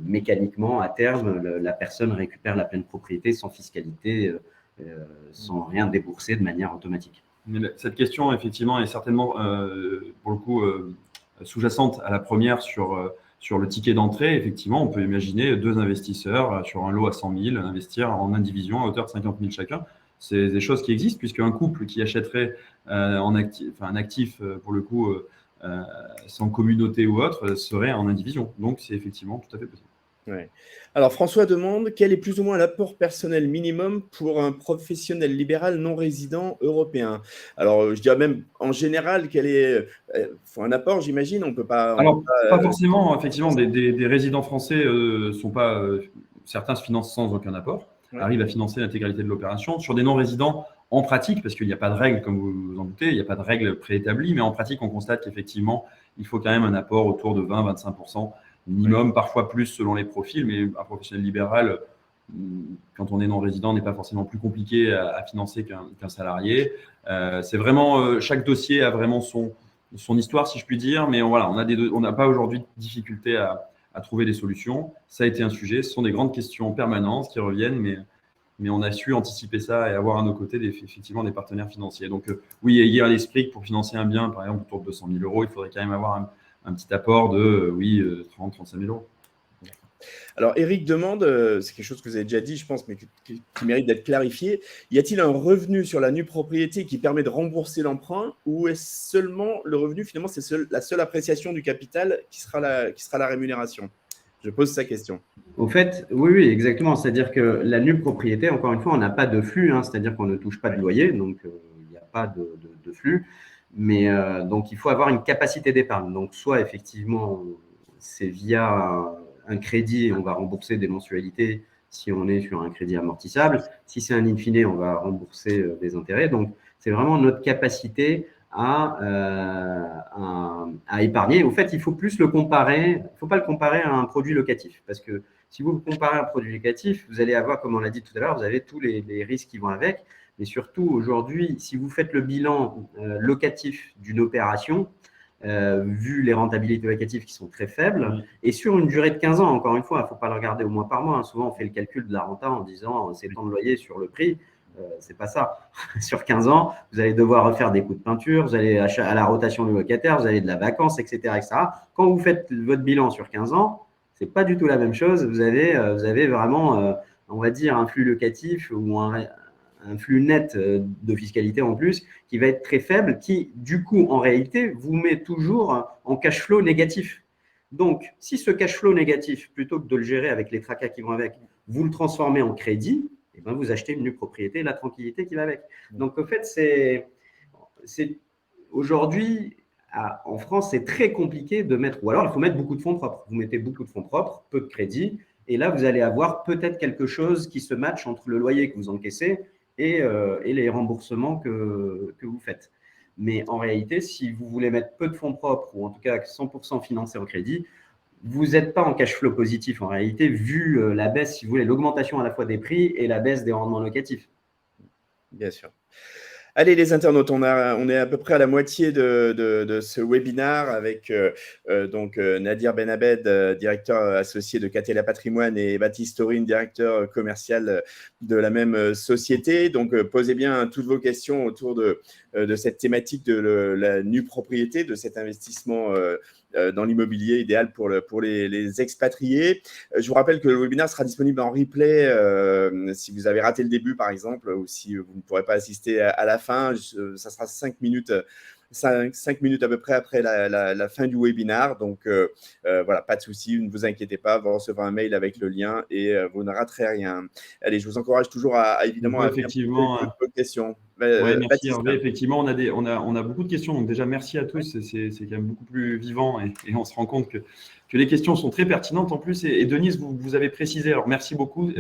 mécaniquement, à terme, la personne récupère la pleine propriété sans fiscalité, sans rien débourser de manière automatique. Mais cette question, effectivement, est certainement, pour le coup, sous-jacente à la première sur le ticket d'entrée. Effectivement, on peut imaginer deux investisseurs sur un lot à 100 000 investir en indivision à hauteur de 50 000 chacun. C'est des choses qui existent, puisqu'un couple qui achèterait un actif, pour le coup, sans communauté ou autre, serait en indivision. Donc, c'est effectivement tout à fait possible. Ouais. Alors, François demande: quel est plus ou moins l'apport personnel minimum pour un professionnel libéral non résident européen? Alors, je dirais même en général, faut un apport, j'imagine. On peut pas. Alors, pas forcément. Effectivement, des résidents français sont pas. Certains se financent sans aucun apport, arrivent à financer l'intégralité de l'opération. Sur des non-résidents, en pratique, parce qu'il n'y a pas de règles, comme vous vous en doutez, il n'y a pas de règles préétablies, mais en pratique, on constate qu'effectivement, il faut quand même un apport autour de 20-25% minimum, parfois plus selon les profils, mais un professionnel libéral, quand on est non-résident, n'est pas forcément plus compliqué à financer qu'un salarié. C'est vraiment, chaque dossier a vraiment son histoire, si je puis dire, mais voilà, on n'a pas aujourd'hui de difficulté à trouver des solutions. Ça a été un sujet, ce sont des grandes questions permanentes qui reviennent, mais on a su anticiper ça et avoir à nos côtés effectivement des partenaires financiers. Donc oui, ayez à l'esprit que pour financer un bien, par exemple, autour de 200 000 euros, il faudrait quand même avoir un petit apport de 30-35 000 euros. Alors, Eric demande, c'est quelque chose que vous avez déjà dit, je pense, mais qui mérite d'être clarifié. Y a-t-il un revenu sur la nue propriété qui permet de rembourser l'emprunt, ou est-ce seulement le revenu, finalement, c'est la seule appréciation du capital qui sera la rémunération? Je pose sa question. Au fait, oui, exactement. C'est-à-dire que la nue propriété, encore une fois, on n'a pas de flux, hein, c'est-à-dire qu'on ne touche pas de loyer, donc il n'y a pas de flux. Mais donc, il faut avoir une capacité d'épargne. Donc, soit effectivement, c'est via un crédit, on va rembourser des mensualités si on est sur un crédit amortissable. Si c'est un in fine, on va rembourser des intérêts. Donc, c'est vraiment notre capacité à épargner. Au fait, il faut plus le comparer. Il ne faut pas le comparer à un produit locatif, parce que si vous le comparez à un produit locatif, vous allez avoir, comme on l'a dit tout à l'heure, vous avez tous les risques qui vont avec. Mais surtout, aujourd'hui, si vous faites le bilan locatif d'une opération, vu les rentabilités locatives qui sont très faibles, et sur une durée de 15 ans, encore une fois, il ne faut pas le regarder au mois par mois. Hein. Souvent, on fait le calcul de la renta en disant c'est tant de loyer sur le prix. C'est pas ça. Sur 15 ans, vous allez devoir refaire des coups de peinture, vous allez à la rotation du locataire, vous avez de la vacance, etc., etc. Quand vous faites votre bilan sur 15 ans, c'est pas du tout la même chose. Vous avez vraiment, on va dire, un flux locatif ou un flux net de fiscalité en plus qui va être très faible, qui, du coup, en réalité, vous met toujours en cash flow négatif. Donc, si ce cash flow négatif, plutôt que de le gérer avec les tracas qui vont avec, vous le transformez en crédit, eh ben, vous achetez une nue propriété, la tranquillité qui va avec. Donc, en fait, c'est aujourd'hui, en France, c'est très compliqué de mettre, ou alors il faut mettre beaucoup de fonds propres. Vous mettez beaucoup de fonds propres, peu de crédit, et là, vous allez avoir peut-être quelque chose qui se matche entre le loyer que vous encaissez et les remboursements que vous faites. Mais en réalité, si vous voulez mettre peu de fonds propres, ou en tout cas 100% financé en crédit, vous n'êtes pas en cash flow positif en réalité, vu la baisse, si vous voulez, l'augmentation à la fois des prix et la baisse des rendements locatifs. Bien sûr. Allez, les internautes, on est à peu près à la moitié de ce webinaire avec Nadir Benabed, directeur associé de Catella Patrimoine, et Baptiste Taurine, directeur commercial de la même société. Donc, posez bien toutes vos questions autour de cette thématique de la nue propriété, de cet investissement dans l'immobilier idéal pour les expatriés. Je vous rappelle que le webinaire sera disponible en replay si vous avez raté le début, par exemple, ou si vous ne pourrez pas assister à la fin. Ça sera 5 minutes à peu près après la fin du webinaire. Donc, voilà, pas de souci, ne vous inquiétez pas, vous recevrez un mail avec le lien et vous ne raterez rien. Allez, je vous encourage toujours évidemment à effectivement vos questions. Merci Hervé. Effectivement, on a beaucoup de questions. Donc déjà, merci à tous. C'est quand même beaucoup plus vivant et on se rend compte que les questions sont très pertinentes en plus. Et Denise, vous avez précisé, alors merci beaucoup,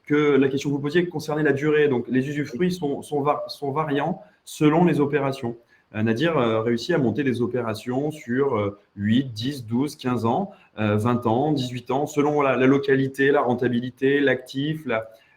que la question que vous posiez concernait la durée. Donc les usufruits sont variants selon les opérations. Nadir réussit à monter des opérations sur 8, 10, 12, 15 ans, 20 ans, 18 ans, selon la localité, la rentabilité, l'actif,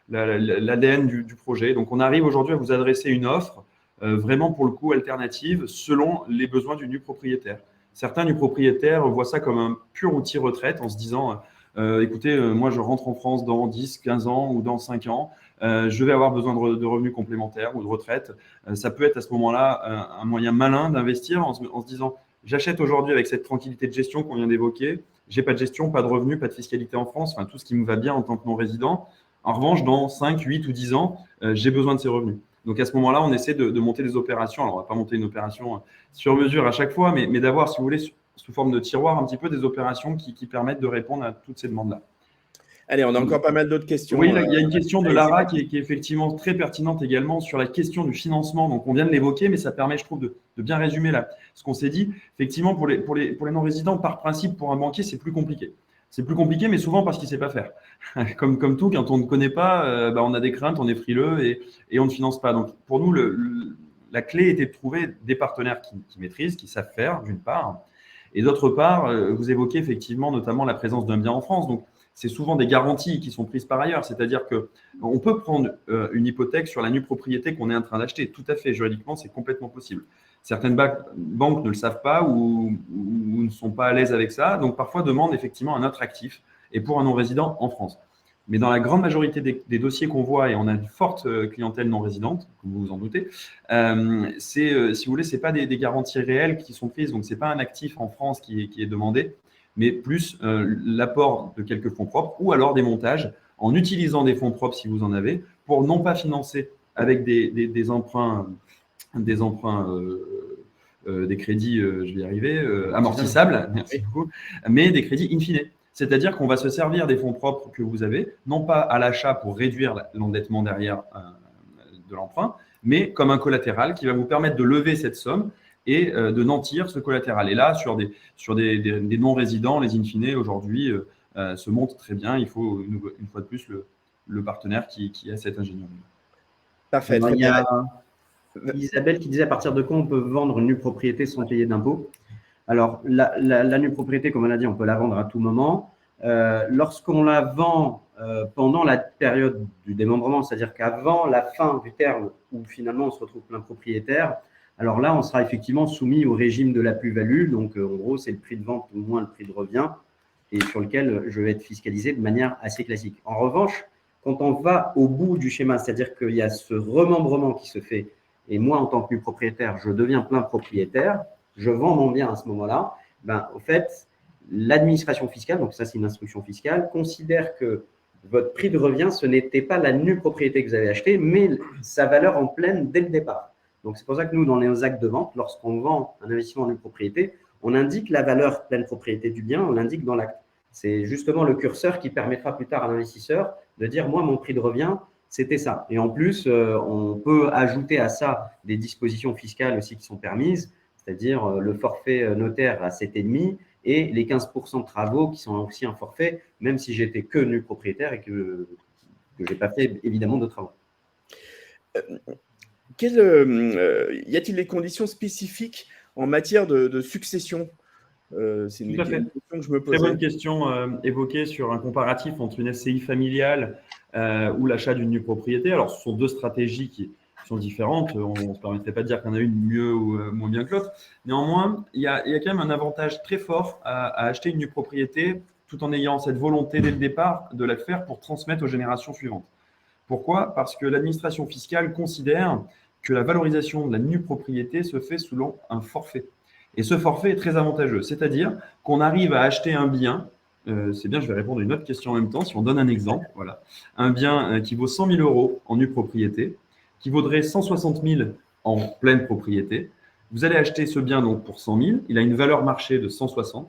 l'ADN du projet. Donc, on arrive aujourd'hui à vous adresser une offre vraiment pour le coup alternative selon les besoins du nu propriétaire. Certains nus propriétaires voient ça comme un pur outil retraite en se disant écoutez, moi je rentre en France dans 10, 15 ans ou dans 5 ans, je vais avoir besoin de revenus complémentaires ou de retraite. Ça peut être à ce moment-là un moyen malin d'investir en se disant j'achète aujourd'hui avec cette tranquillité de gestion qu'on vient d'évoquer, j'ai pas de gestion, pas de revenus, pas de fiscalité en France, enfin tout ce qui me va bien en tant que non-résident. En revanche, dans 5, 8 ou 10 ans, j'ai besoin de ces revenus. Donc, à ce moment-là, on essaie de monter des opérations. Alors, on ne va pas monter une opération sur mesure à chaque fois, mais d'avoir, si vous voulez, sous forme de tiroir, un petit peu des opérations qui permettent de répondre à toutes ces demandes-là. Allez, on a encore pas mal d'autres questions. Oui, il y a une question de Lara qui est effectivement très pertinente également sur la question du financement. Donc, on vient de l'évoquer, mais ça permet, je trouve, de bien résumer là, ce qu'on s'est dit. Effectivement, pour les non-résidents, par principe, pour un banquier, c'est plus compliqué. C'est plus compliqué, mais souvent parce qu'il ne sait pas faire. Comme tout, quand on ne connaît pas, on a des craintes, on est frileux et on ne finance pas. Donc, pour nous, la clé était de trouver des partenaires qui maîtrisent, qui savent faire, d'une part. Et d'autre part, vous évoquez effectivement notamment la présence d'un bien en France. Donc, c'est souvent des garanties qui sont prises par ailleurs. C'est-à-dire qu'on peut prendre une hypothèque sur la nue propriété qu'on est en train d'acheter. Tout à fait, juridiquement, c'est complètement possible. Certaines banques ne le savent pas ou ne sont pas à l'aise avec ça, donc parfois demandent effectivement un autre actif et pour un non-résident en France. Mais dans la grande majorité des dossiers qu'on voit, et on a une forte clientèle non-résidente, comme vous vous en doutez, si vous voulez, ce n'est pas des garanties réelles qui sont prises, donc ce n'est pas un actif en France qui est demandé. mais plus l'apport de quelques fonds propres ou alors des montages en utilisant des fonds propres si vous en avez, pour non pas financer avec des emprunts, des crédits, je vais y arriver, amortissables, merci beaucoup, mais des crédits in fine. C'est-à-dire qu'on va se servir des fonds propres que vous avez, non pas à l'achat pour réduire l'endettement derrière de l'emprunt, mais comme un collatéral qui va vous permettre de lever cette somme et de nantir ce collatéral. Et là, sur des non-résidents, les in fine, aujourd'hui, se montrent très bien. Il faut, une fois de plus, le partenaire qui a cette ingénierie. Parfait. Il y a Isabelle qui disait à partir de quand on peut vendre une nue propriété sans payer d'impôts. Alors, la nue propriété, comme on a dit, on peut la vendre à tout moment. Lorsqu'on la vend pendant la période du démembrement, c'est-à-dire qu'avant la fin du terme où finalement on se retrouve plein propriétaire, alors là, on sera effectivement soumis au régime de la plus-value. Donc, en gros, c'est le prix de vente moins le prix de revient et sur lequel je vais être fiscalisé de manière assez classique. En revanche, quand on va au bout du schéma, c'est-à-dire qu'il y a ce remembrement qui se fait, et moi, en tant que propriétaire, je deviens plein propriétaire, je vends mon bien à ce moment-là, au fait, l'administration fiscale, donc ça c'est une instruction fiscale, considère que votre prix de revient, ce n'était pas la nue propriété que vous avez achetée, mais sa valeur en pleine dès le départ. Donc c'est pour ça que nous, dans les actes de vente, lorsqu'on vend un investissement en nue propriété, on indique la valeur pleine propriété du bien, on l'indique dans l'acte. C'est justement le curseur qui permettra plus tard à l'investisseur de dire, moi, mon prix de revient, c'était ça. Et en plus, on peut ajouter à ça des dispositions fiscales aussi qui sont permises, c'est-à-dire le forfait notaire à 7,5 et les 15% de travaux qui sont aussi un forfait, même si j'étais que nu propriétaire et que je n'ai pas fait évidemment de travaux. Y a-t-il des conditions spécifiques en matière de succession? C'est une question que je me pose. Très bonne question évoquée sur un comparatif entre une SCI familiale ou l'achat d'une nue propriété. Alors, ce sont deux stratégies qui sont différentes. On ne se permettrait pas de dire qu'il y en a une mieux ou moins bien que l'autre. Néanmoins, il y a quand même un avantage très fort à acheter une nue propriété tout en ayant cette volonté dès le départ de la faire pour transmettre aux générations suivantes. Pourquoi? Parce que l'administration fiscale considère que la valorisation de la nue propriété se fait selon un forfait. Et ce forfait est très avantageux, c'est-à-dire qu'on arrive à acheter un bien, c'est bien, je vais répondre à une autre question en même temps, si on donne un exemple, voilà, un bien qui vaut 100 000 € en nue propriété, qui vaudrait 160 000 en pleine propriété. Vous allez acheter ce bien donc pour 100 000, il a une valeur marché de 160.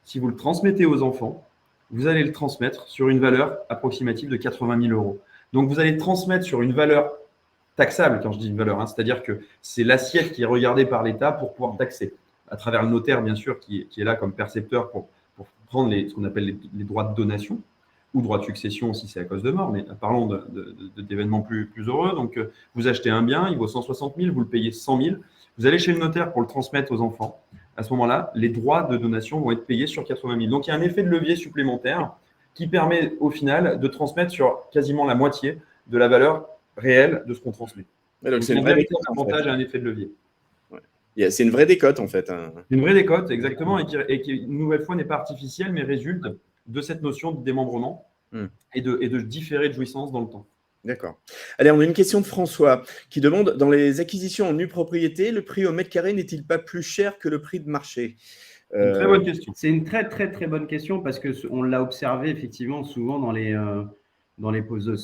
Si vous le transmettez aux enfants, vous allez le transmettre sur une valeur approximative de 80 000 €. Donc vous allez transmettre sur une valeur taxable, quand je dis une valeur, c'est-à-dire que c'est l'assiette qui est regardée par l'État pour pouvoir taxer, à travers le notaire, bien sûr, qui est là comme percepteur pour prendre ce qu'on appelle les droits de donation ou droits de succession si c'est à cause de mort, mais parlons d'événements plus heureux. Donc, vous achetez un bien, il vaut 160 000, vous le payez 100 000, vous allez chez le notaire pour le transmettre aux enfants. À ce moment-là, les droits de donation vont être payés sur 80 000. Donc, il y a un effet de levier supplémentaire qui permet au final de transmettre sur quasiment la moitié de la valeur réelle de ce qu'on transmet. Donc c'est un véritable avantage et un effet de levier. C'est une vraie décote, en fait. Une vraie décote, exactement, et qui, une nouvelle fois, n'est pas artificielle, mais résulte de cette notion de démembrement et de différé de jouissance dans le temps. D'accord. Allez, on a une question de François qui demande, dans les acquisitions en nue propriété, le prix au mètre carré n'est-il pas plus cher que le prix de marché? Une très bonne question. C'est une très, très, très bonne question parce qu'on l'a observé effectivement souvent dans les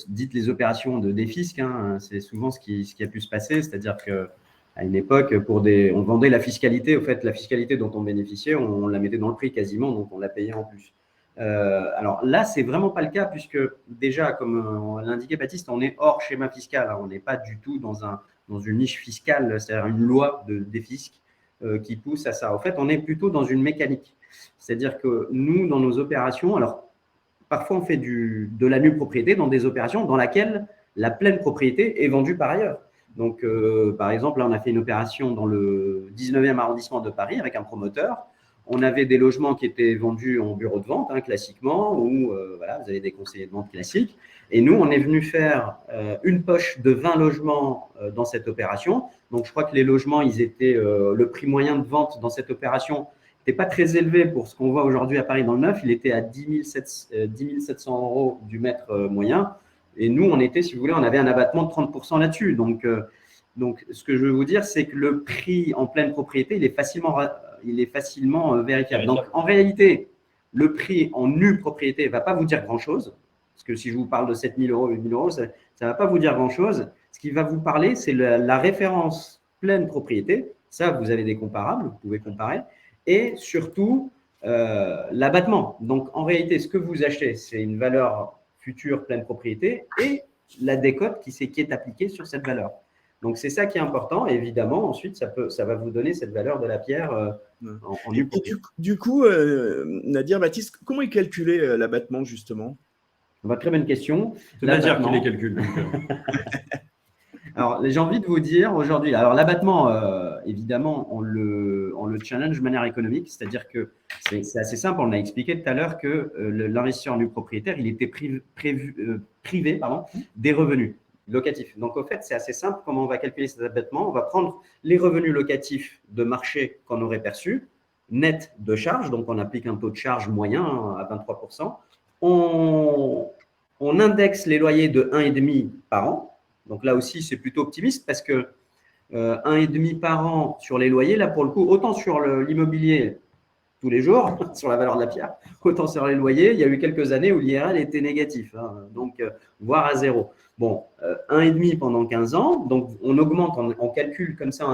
dites les opérations de défisc. C'est souvent ce qui a pu se passer, c'est-à-dire que à une époque, on vendait la fiscalité. Au fait, la fiscalité dont on bénéficiait, on la mettait dans le prix quasiment, donc on la payait en plus. Alors là, c'est vraiment pas le cas puisque déjà, comme l'indiquait Baptiste, on est hors schéma fiscal. On n'est pas du tout dans une niche fiscale, c'est-à-dire une loi de défisc qui pousse à ça. En fait, on est plutôt dans une mécanique. C'est-à-dire que nous, dans nos opérations, alors parfois on fait de la nue propriété dans des opérations dans lesquelles la pleine propriété est vendue par ailleurs. Donc, par exemple, là, on a fait une opération dans le 19e arrondissement de Paris avec un promoteur. On avait des logements qui étaient vendus en bureau de vente, classiquement, où voilà, vous avez des conseillers de vente classiques. Et nous, on est venu faire une poche de 20 logements dans cette opération. Donc, je crois que les logements, le prix moyen de vente dans cette opération n'était pas très élevé pour ce qu'on voit aujourd'hui à Paris dans le neuf. Il était à 10 700 € du mètre moyen. Et nous, on avait un abattement de 30% là-dessus. Donc, ce que je veux vous dire, c'est que le prix en pleine propriété, il est facilement vérifiable. Donc, en réalité, le prix en nue propriété ne va pas vous dire grand-chose, parce que si je vous parle de 7 000 euros, 8 000 euros, ça ne va pas vous dire grand-chose. Ce qui va vous parler, c'est la référence pleine propriété. Ça, vous avez des comparables, vous pouvez comparer. Et surtout, l'abattement. Donc, en réalité, ce que vous achetez, c'est une valeur future pleine propriété et la décote qui est appliquée sur cette valeur. Donc, c'est ça qui est important. Et évidemment, ensuite, ça va vous donner cette valeur de la pierre en Et du coup, Nadir, Baptiste, comment est calculé l'abattement, justement? Très bonne question. C'est Nadir qui les calcule. Alors, j'ai envie de vous dire aujourd'hui, alors l'abattement, évidemment, on le challenge de manière économique, c'est-à-dire que c'est assez simple, on l'a expliqué tout à l'heure que l'investisseur nu propriétaire, il était privé des revenus locatifs. Donc, au fait, c'est assez simple, comment on va calculer cet abattement? On va prendre les revenus locatifs de marché qu'on aurait perçus, net de charges, donc on applique un taux de charge moyen à 23%. On indexe les loyers de 1,5 par an. Donc là aussi, c'est plutôt optimiste parce que 1,5 par an sur les loyers, là pour le coup, autant sur l'immobilier tous les jours, sur la valeur de la pierre, autant sur les loyers, il y a eu quelques années où l'IRL était négatif, donc voire à zéro. Bon, 1,5 pendant 15 ans, donc on augmente, on calcule comme ça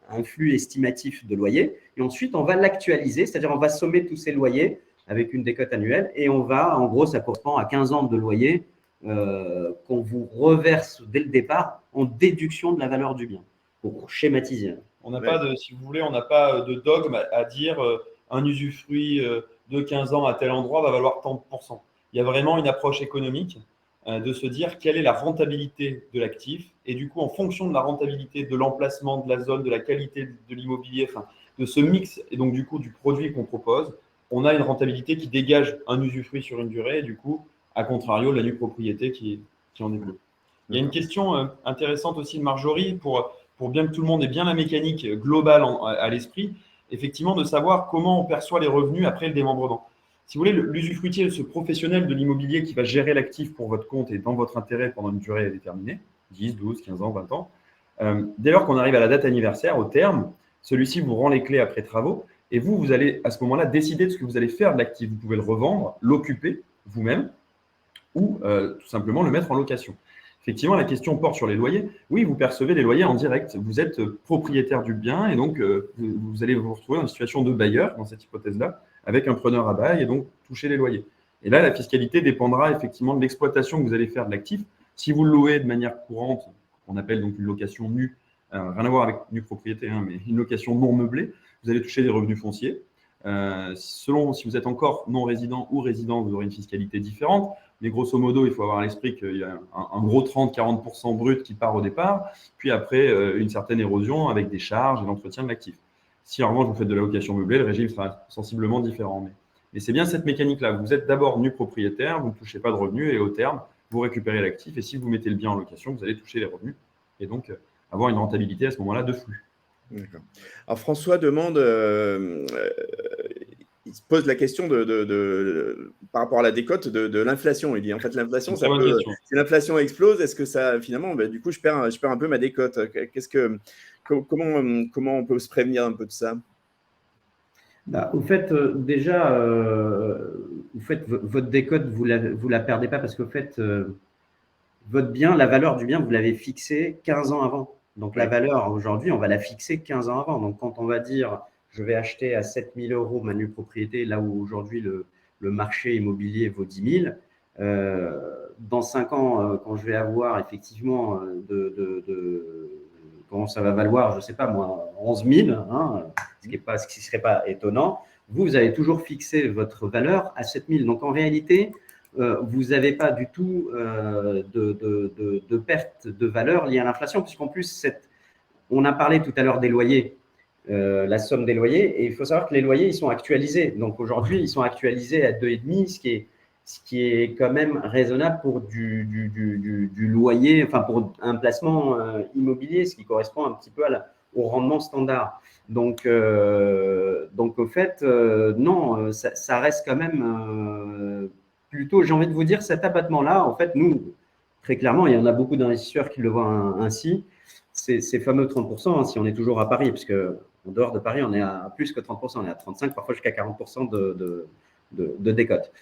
un flux estimatif de loyer et ensuite on va l'actualiser, c'est-à-dire on va sommer tous ces loyers avec une décote annuelle et on va, en gros, ça correspond à 15 ans de loyer qu'on vous reverse dès le départ en déduction de la valeur du bien, pour schématiser. On n'a pas si vous voulez, on n'a pas de dogme à dire un usufruit de 15 ans à tel endroit va valoir tant de pourcents. Il y a vraiment une approche économique de se dire quelle est la rentabilité de l'actif et du coup, en fonction de la rentabilité de l'emplacement, de la zone, de la qualité de l'immobilier, de ce mix et donc du coup du produit qu'on propose, on a une rentabilité qui dégage un usufruit sur une durée et du coup, à contrario, la nue propriété qui en découle. Il y a une question intéressante aussi de Marjorie pour bien que tout le monde ait bien la mécanique globale à l'esprit, effectivement de savoir comment on perçoit les revenus après le démembrement. Si vous voulez, l'usufruitier, ce professionnel de l'immobilier qui va gérer l'actif pour votre compte et dans votre intérêt pendant une durée déterminée, 10, 12, 15 ans, 20 ans, dès lors qu'on arrive à la date anniversaire, au terme, celui-ci vous rend les clés après travaux et vous allez à ce moment-là décider de ce que vous allez faire de l'actif. Vous pouvez le revendre, l'occuper vous-même ou tout simplement le mettre en location. Effectivement, la question porte sur les loyers. Oui, vous percevez les loyers en direct. Vous êtes propriétaire du bien et donc vous allez vous retrouver dans une situation de bailleur, dans cette hypothèse-là, avec un preneur à bail et donc toucher les loyers. Et là, la fiscalité dépendra effectivement de l'exploitation que vous allez faire de l'actif. Si vous le louez de manière courante, qu'on appelle donc une location nue, rien à voir avec nue propriété, mais une location non meublée, vous allez toucher des revenus fonciers. Selon si vous êtes encore non résident ou résident, vous aurez une fiscalité différente. Mais grosso modo, il faut avoir à l'esprit qu'il y a un gros 30-40% brut qui part au départ, puis après une certaine érosion avec des charges et l'entretien de l'actif. Si en revanche vous faites de la location meublée, le régime sera sensiblement différent. Mais c'est bien cette mécanique-là. Vous êtes d'abord nu propriétaire, vous ne touchez pas de revenus et au terme, vous récupérez l'actif. Et si vous mettez le bien en location, vous allez toucher les revenus et donc avoir une rentabilité à ce moment-là de flux. D'accord. Alors François demande, il se pose la question par rapport à la décote de l'inflation. Il dit en fait l'inflation, si l'inflation explose, est-ce que ça finalement, du coup, je perds un peu ma décote. Comment on peut se prévenir un peu de ça? Au fait, déjà, votre décote, vous la perdez pas parce que votre bien, la valeur du bien, vous l'avez fixée 15 ans avant. Donc, la valeur aujourd'hui, on va la fixer 15 ans avant. Donc, quand on va dire, je vais acheter à 7 000 euros ma nue propriété, là où aujourd'hui le marché immobilier vaut 10 000, dans 5 ans, quand je vais avoir effectivement comment ça va valoir, je ne sais pas moi, 11 000, ce qui ne serait pas étonnant, vous avez toujours fixé votre valeur à 7 000. Donc, en réalité, vous n'avez pas du tout de perte de valeur liée à l'inflation, puisqu'en plus, on a parlé tout à l'heure des loyers, la somme des loyers, et il faut savoir que les loyers, ils sont actualisés. Donc aujourd'hui, ils sont actualisés à 2,5, ce qui est quand même raisonnable pour du loyer, enfin pour un placement immobilier, ce qui correspond un petit peu au rendement standard. Donc au fait, non, ça reste quand même plutôt, j'ai envie de vous dire, cet abattement-là, en fait, nous, très clairement, il y en a beaucoup d'investisseurs qui le voient ainsi, ces fameux 30%, si on est toujours à Paris, puisque en dehors de Paris, on est à plus que 30%, on est à 35%, parfois jusqu'à 40% de décote.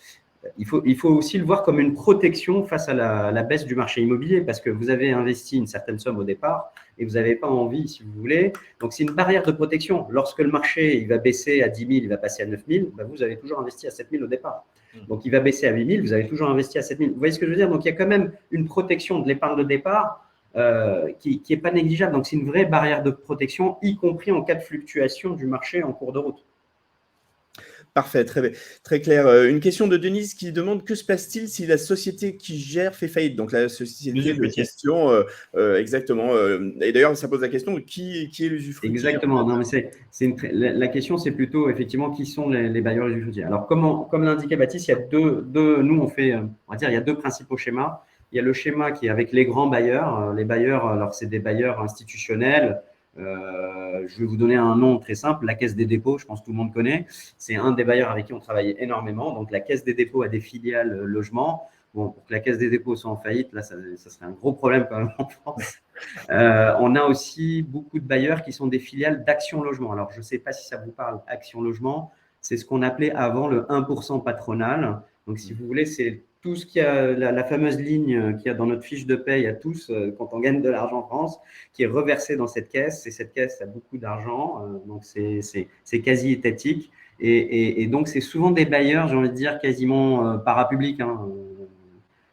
Il faut aussi le voir comme une protection face à la baisse du marché immobilier, parce que vous avez investi une certaine somme au départ et vous n'avez pas envie, si vous voulez. Donc, c'est une barrière de protection. Lorsque le marché il va baisser à 10 000, il va passer à 9 000, ben vous avez toujours investi à 7 000 au départ. Donc, il va baisser à 8 000, vous avez toujours investi à 7 000. Vous voyez ce que je veux dire? Donc, il y a quand même une protection de l'épargne de départ qui n'est pas négligeable. Donc, c'est une vraie barrière de protection, y compris en cas de fluctuation du marché en cours de route. Parfait, très clair. Une question de Denise qui demande que se passe-t-il si la société qui gère fait faillite? Donc la société de gestion, exactement. Et d'ailleurs, ça pose la question de qui est l'usufruitier? Exactement. Non, mais la question, c'est plutôt effectivement qui sont les bailleurs usufruitiers. Alors, comme l'indiquait Baptiste, il y a nous on va dire, il y a deux principaux schémas. Il y a le schéma qui est avec les grands bailleurs. Les bailleurs, alors c'est des bailleurs institutionnels. Je vais vous donner un nom très simple, la Caisse des dépôts, je pense que tout le monde connaît. C'est un des bailleurs avec qui on travaille énormément. Donc, la Caisse des dépôts a des filiales logement. Bon, pour que la Caisse des dépôts soit en faillite, là, ça serait un gros problème quand même en France. On a aussi beaucoup de bailleurs qui sont des filiales d'Action Logement. Alors, je ne sais pas si ça vous parle, Action Logement. C'est ce qu'on appelait avant le 1% patronal. Donc, si vous voulez, c'est tout ce qu'il y a, la fameuse ligne qu'il y a dans notre fiche de paye à tous quand on gagne de l'argent en France, qui est reversée dans cette caisse. Et cette caisse a beaucoup d'argent, donc c'est quasi étatique. Et donc, c'est souvent des bailleurs, j'ai envie de dire, quasiment parapublics.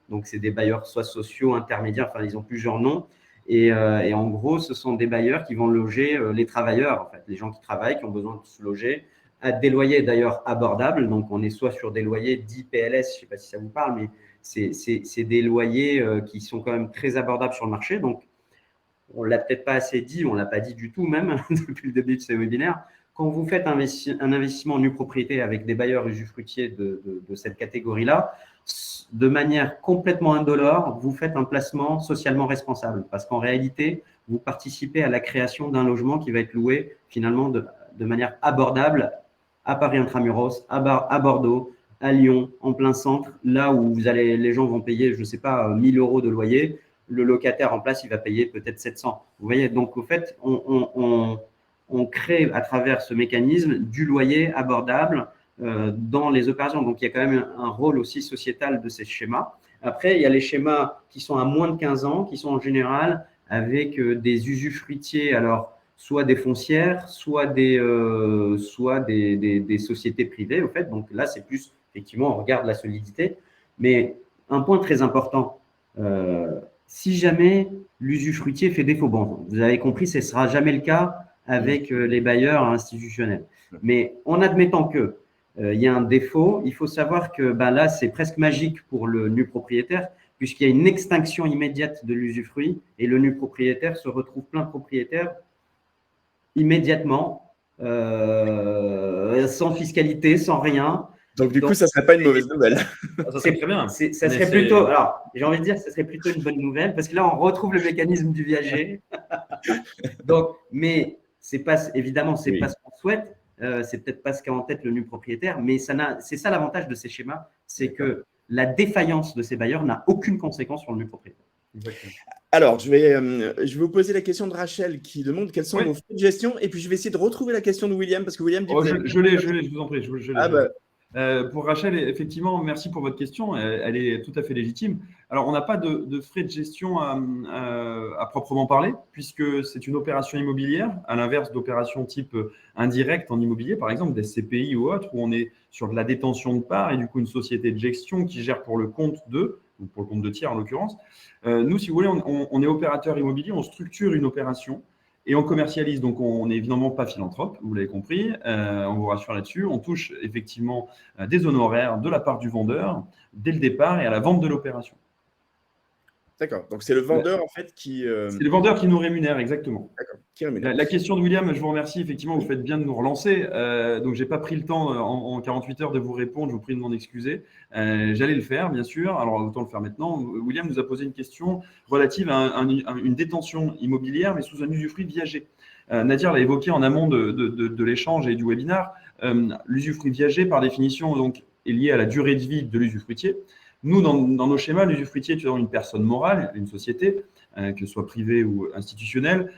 Donc, c'est des bailleurs soit sociaux, intermédiaires, enfin, ils ont plusieurs noms. Et en gros, ce sont des bailleurs qui vont loger les travailleurs, en fait, les gens qui travaillent, qui ont besoin de se loger, à des loyers d'ailleurs abordables. Donc, on est soit sur des loyers dits PLS, je ne sais pas si ça vous parle, mais c'est des loyers qui sont quand même très abordables sur le marché. Donc, on ne l'a peut-être pas assez dit, on ne l'a pas dit du tout même depuis le début de ce webinaire. Quand vous faites un investissement en nue propriété avec des bailleurs usufruitiers de cette catégorie-là, de manière complètement indolore, vous faites un placement socialement responsable parce qu'en réalité, vous participez à la création d'un logement qui va être loué finalement de manière abordable à Paris intramuros, à Bordeaux, à Lyon, en plein centre, là où les gens vont payer, je ne sais pas, 1 000 € de loyer. Le locataire en place, il va payer peut-être 700. Vous voyez, donc au fait, on crée à travers ce mécanisme du loyer abordable dans les opérations. Donc, il y a quand même un rôle aussi sociétal de ces schémas. Après, il y a les schémas qui sont à moins de 15 ans, qui sont en général avec des usufruitiers, alors soit des foncières, soit des sociétés privées, au fait. Donc là, c'est plus, effectivement, on regarde la solidité. Mais un point très important, si jamais l'usufruitier fait défaut, bon, vous avez compris, ce ne sera jamais le cas avec les bailleurs institutionnels. Mais en admettant que il y a un défaut, il faut savoir que là, c'est presque magique pour le nu propriétaire, puisqu'il y a une extinction immédiate de l'usufruit et le nu propriétaire se retrouve plein propriétaire immédiatement, sans fiscalité, sans rien. Donc, du coup, ça ne serait pas une mauvaise nouvelle. Ça serait très bien. Ça serait plutôt, alors, j'ai envie de dire, ça serait plutôt une bonne nouvelle parce que là, on retrouve le mécanisme du viager. Donc, mais c'est pas, évidemment, c'est pas ce qu'on souhaite. C'est peut-être pas ce qu'a en tête le nu propriétaire, mais c'est ça l'avantage de ces schémas, c'est que la défaillance de ces bailleurs n'a aucune conséquence sur le nu propriétaire. Exactement. Alors, je vais vous poser la question de Rachel qui demande quels sont vos frais de gestion, et puis je vais essayer de retrouver la question de William parce que William dit je l'ai, je vous en prie. Pour Rachel, effectivement, merci pour votre question. Elle est tout à fait légitime. Alors, on n'a pas de frais de gestion à proprement parler, puisque c'est une opération immobilière, à l'inverse d'opérations type indirectes en immobilier, par exemple des SCPI ou autres, où on est sur de la détention de parts et du coup une société de gestion qui gère pour le compte ou pour le compte de tiers en l'occurrence. Nous, si vous voulez, on est opérateur immobilier, on structure une opération. Et on commercialise, donc on n'est évidemment pas philanthrope, vous l'avez compris, on vous rassure là-dessus. On touche effectivement des honoraires de la part du vendeur dès le départ et à la vente de l'opération. D'accord, donc c'est le vendeur en fait qui… C'est le vendeur qui nous rémunère, exactement. D'accord, qui rémunère. La question de William, je vous remercie, effectivement, vous faites bien de nous relancer. Donc, je n'ai pas pris le temps en 48 heures de vous répondre, je vous prie de m'en excuser. J'allais le faire, bien sûr, alors autant le faire maintenant. William nous a posé une question relative à une détention immobilière, mais sous un usufruit viager. Nadir l'a évoqué en amont de l'échange et du webinaire. L'usufruit viager, par définition, donc, est lié à la durée de vie de l'usufruitier. Nous, dans nos schémas, l'usufruitier est une personne morale, une société, que ce soit privée ou institutionnelle.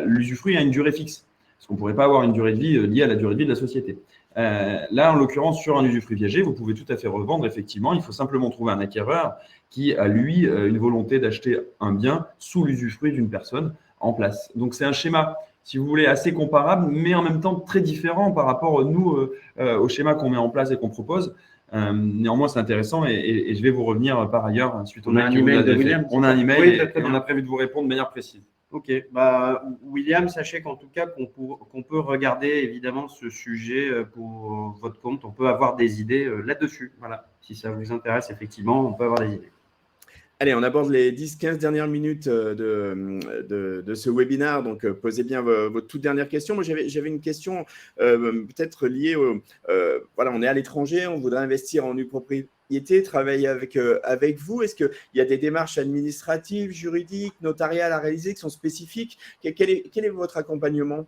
L'usufruit a une durée fixe. Parce qu'on ne pourrait pas avoir une durée de vie liée à la durée de vie de la société. Là, en l'occurrence, sur un usufruit viager, vous pouvez tout à fait revendre, effectivement. Il faut simplement trouver un acquéreur qui a, lui, une volonté d'acheter un bien sous l'usufruit d'une personne en place. Donc, c'est un schéma, si vous voulez, assez comparable, mais en même temps très différent par rapport, nous, au schéma qu'on met en place et qu'on propose. Néanmoins, c'est intéressant et je vais vous revenir par ailleurs suite au mail que vous avez fait. On a un email Oui, et on a prévu de vous répondre de manière précise. Ok, William, sachez qu'en tout cas, qu'on peut regarder évidemment ce sujet pour votre compte. On peut avoir des idées là-dessus. Voilà, si ça vous intéresse, effectivement, on peut avoir des idées. Allez, on aborde les 10-15 dernières minutes de ce webinaire. Donc, posez bien vos toutes dernières questions. Moi, j'avais une question peut-être liée au… voilà, on est à l'étranger, on voudrait investir en nue propriété, travailler avec vous. Est-ce qu'il y a des démarches administratives, juridiques, notariales à réaliser qui sont spécifiques? Quel est votre accompagnement?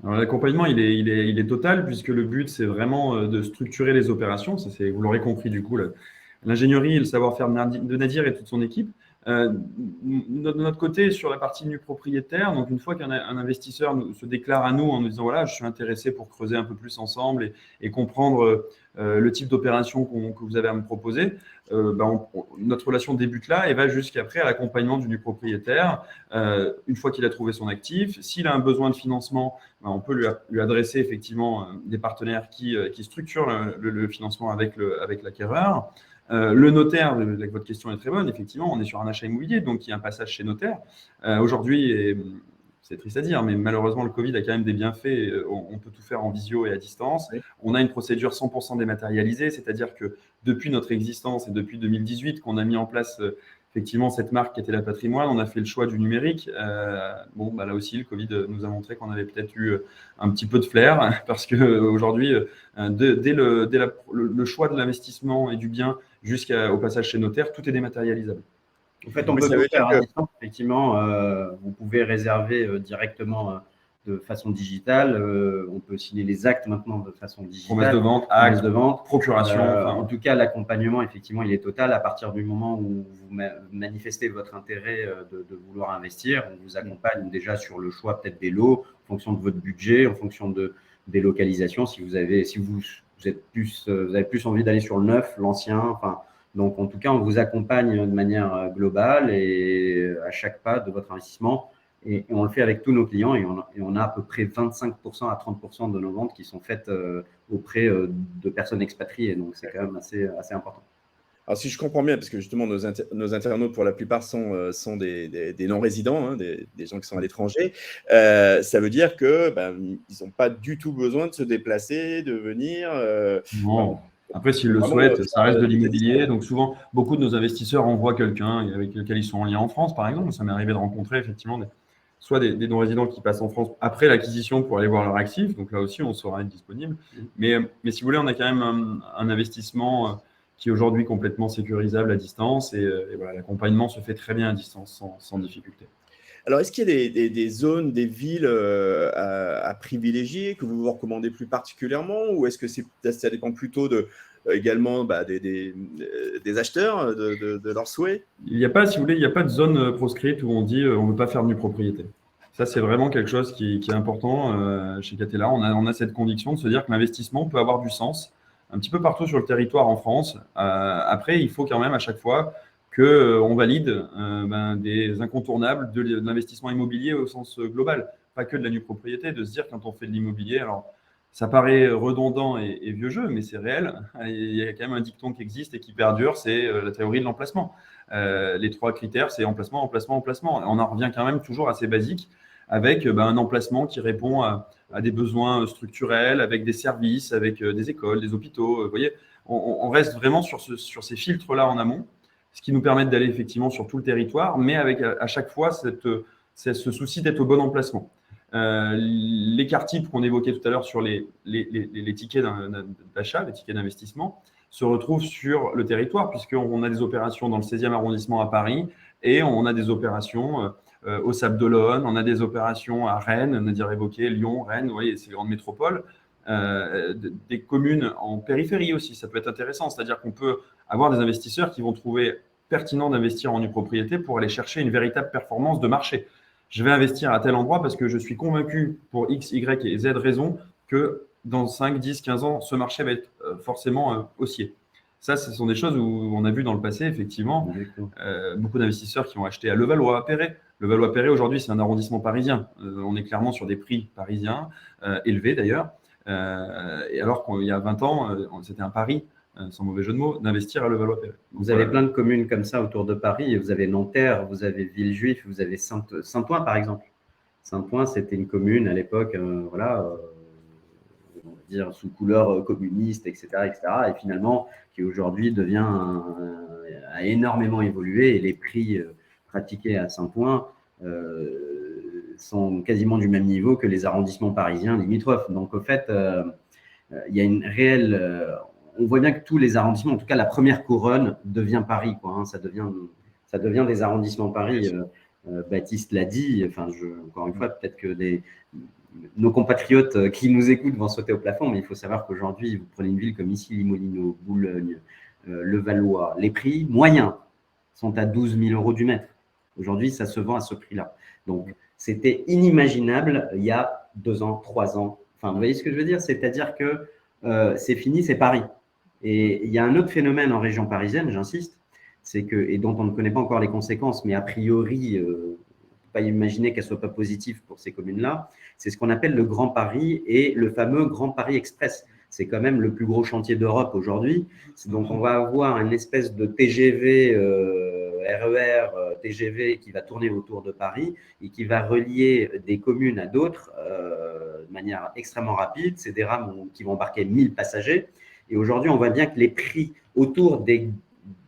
Alors, l'accompagnement, il est total puisque le but, c'est vraiment de structurer les opérations. Ça, vous l'aurez compris du coup, l'ingénierie et le savoir-faire de Nadir et toute son équipe. De notre côté, sur la partie nue propriétaire, donc une fois qu'un investisseur se déclare à nous en nous disant voilà, je suis intéressé pour creuser un peu plus ensemble et comprendre le type d'opération que vous avez à me proposer, notre relation débute là et va jusqu'après à l'accompagnement du nu propriétaire. Une fois qu'il a trouvé son actif, s'il a un besoin de financement, on peut lui adresser effectivement des partenaires qui structurent le financement avec l'acquéreur. Le notaire, votre question est très bonne, effectivement, on est sur un achat immobilier, donc il y a un passage chez notaire. Aujourd'hui, c'est triste à dire, mais malheureusement, le Covid a quand même des bienfaits. On peut tout faire en visio et à distance. Oui. On a une procédure 100% dématérialisée, c'est-à-dire que depuis notre existence et depuis 2018 qu'on a mis en place effectivement cette marque Catella Patrimoine, on a fait le choix du numérique. Là aussi, le Covid nous a montré qu'on avait peut-être eu un petit peu de flair parce qu'aujourd'hui, dès le choix de l'investissement et du bien jusqu'au passage chez notaire, tout est dématérialisable. En fait, on peut tout faire à distance. Effectivement, vous pouvez réserver directement de façon digitale. On peut signer les actes maintenant de façon digitale. Promesse de vente, acte de vente, procuration. En tout cas, l'accompagnement, effectivement, il est total. À partir du moment où vous manifestez votre intérêt de vouloir investir, on vous accompagne déjà sur le choix peut-être des lots, en fonction de votre budget, en fonction des localisations. Si vous avez plus envie d'aller sur le neuf, l'ancien, enfin. Donc, en tout cas, on vous accompagne de manière globale et à chaque pas de votre investissement. Et on le fait avec tous nos clients et on a à peu près 25% à 30% de nos ventes qui sont faites auprès de personnes expatriées. Donc, c'est quand même assez important. Alors, si je comprends bien, parce que justement, nos internautes, pour la plupart, sont des non-résidents, hein, des gens qui sont à l'étranger, ça veut dire qu'ils n'ont pas du tout besoin de se déplacer, de venir. Non. Après, s'ils le souhaitent, ça reste de l'immobilier. Donc, souvent, beaucoup de nos investisseurs envoient quelqu'un avec lequel ils sont en lien en France, par exemple. Ça m'est arrivé de rencontrer effectivement soit des non-résidents qui passent en France après l'acquisition pour aller voir leur actif. Donc, là aussi, on saura être disponible. Mais si vous voulez, on a quand même un investissement qui est aujourd'hui complètement sécurisable à distance. Et voilà, l'accompagnement se fait très bien à distance, sans difficulté. Alors, est-ce qu'il y a des zones, des villes à privilégier que vous recommandez plus particulièrement, ou est-ce que ça dépend plutôt également des acheteurs, de leurs souhaits? Il n'y a pas, si vous voulez, il n'y a pas de zone proscrite où on dit on ne veut pas faire de nue propriété. Ça, c'est vraiment quelque chose qui est important chez Catella. On a cette conviction de se dire que l'investissement peut avoir du sens un petit peu partout sur le territoire en France. Après, il faut quand même à chaque fois qu'on valide des incontournables de l'investissement immobilier au sens global, pas que de la nue propriété, de se dire quand on fait de l'immobilier, alors ça paraît redondant et vieux jeu, mais c'est réel. Il y a quand même un dicton qui existe et qui perdure, c'est la théorie de l'emplacement. Les 3 critères, c'est emplacement, emplacement, emplacement. On en revient quand même toujours assez basique avec un emplacement qui répond à des besoins structurels, avec des services, avec des écoles, des hôpitaux. Vous voyez, on reste vraiment sur ces filtres-là en amont, ce qui nous permet d'aller effectivement sur tout le territoire, mais avec à chaque fois ce souci d'être au bon emplacement. L'écart type qu'on évoquait tout à l'heure sur les tickets d'achat, les tickets d'investissement, se retrouvent sur le territoire, puisqu'on a des opérations dans le 16e arrondissement à Paris et on a des opérations au Sable d'Olonne, on a des opérations à Rennes, on a déjà évoqué Lyon, Rennes, vous voyez, c'est les grandes métropoles. Des communes en périphérie aussi, ça peut être intéressant, c'est-à-dire qu'on peut avoir des investisseurs qui vont trouver pertinent d'investir en nue propriété pour aller chercher une véritable performance de marché. je vais investir à tel endroit parce que je suis convaincu pour X, Y et Z raisons que dans 5, 10, 15 ans, ce marché va être forcément haussier. Ça, ce sont des choses où on a vu dans le passé, effectivement, beaucoup d'investisseurs qui ont acheté à Levallois-Perret. Levallois-Perret, aujourd'hui, c'est un arrondissement parisien. On est clairement sur des prix parisiens, élevés d'ailleurs. Et alors qu'il y a 20 ans, c'était un pari, sans mauvais jeu de mots, d'investir à Levallois-Perret. Vous avez plein de communes comme ça autour de Paris. Vous avez Nanterre, vous avez Villejuif, vous avez Saint-Ouen, par exemple. Saint-Ouen, c'était une commune à l'époque, on va dire sous couleur communiste, etc., etc. Et finalement, qui aujourd'hui a énormément évolué et les prix pratiqués à Saint-Ouen sont quasiment du même niveau que les arrondissements parisiens limitrophes. Donc, au fait, il y a une réelle… on voit bien que tous les arrondissements, en tout cas la première couronne, devient Paris, quoi, hein, ça devient des arrondissements Paris. Baptiste l'a dit, encore une fois, peut-être que nos compatriotes qui nous écoutent vont sauter au plafond, mais il faut savoir qu'aujourd'hui, vous prenez une ville comme ici, Limoilino, Boulogne, Levallois, les prix moyens sont à 12 000 € du mètre. Aujourd'hui, ça se vend à ce prix-là. Donc, c'était inimaginable il y a 2 ans, 3 ans. Enfin, vous voyez ce que je veux dire? C'est-à-dire que c'est fini, c'est Paris. Et il y a un autre phénomène en région parisienne, j'insiste, c'est que, et dont on ne connaît pas encore les conséquences, mais a priori, on ne peut pas imaginer qu'elles ne soient pas positives pour ces communes-là, c'est ce qu'on appelle le Grand Paris et le fameux Grand Paris Express. C'est quand même le plus gros chantier d'Europe aujourd'hui. Donc, on va avoir une espèce de TGV, RER, TGV qui va tourner autour de Paris et qui va relier des communes à d'autres de manière extrêmement rapide. C'est des rames qui vont embarquer 1000 passagers. Et aujourd'hui, on voit bien que les prix autour des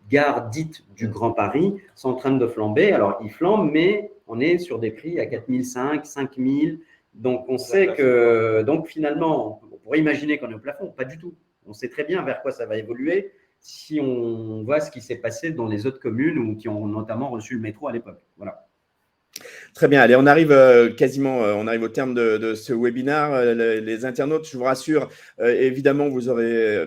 gares dites du Grand Paris sont en train de flamber. Alors, ils flambent, mais on est sur des prix à 4 500, 5 000. Donc, on sait que, donc finalement, on pourrait imaginer qu'on est au plafond. Pas du tout. On sait très bien vers quoi ça va évoluer si on voit ce qui s'est passé dans les autres communes ou qui ont notamment reçu le métro à l'époque. Voilà. Très bien, allez, on arrive on arrive au terme de ce webinaire. Les internautes, je vous rassure, évidemment, vous aurez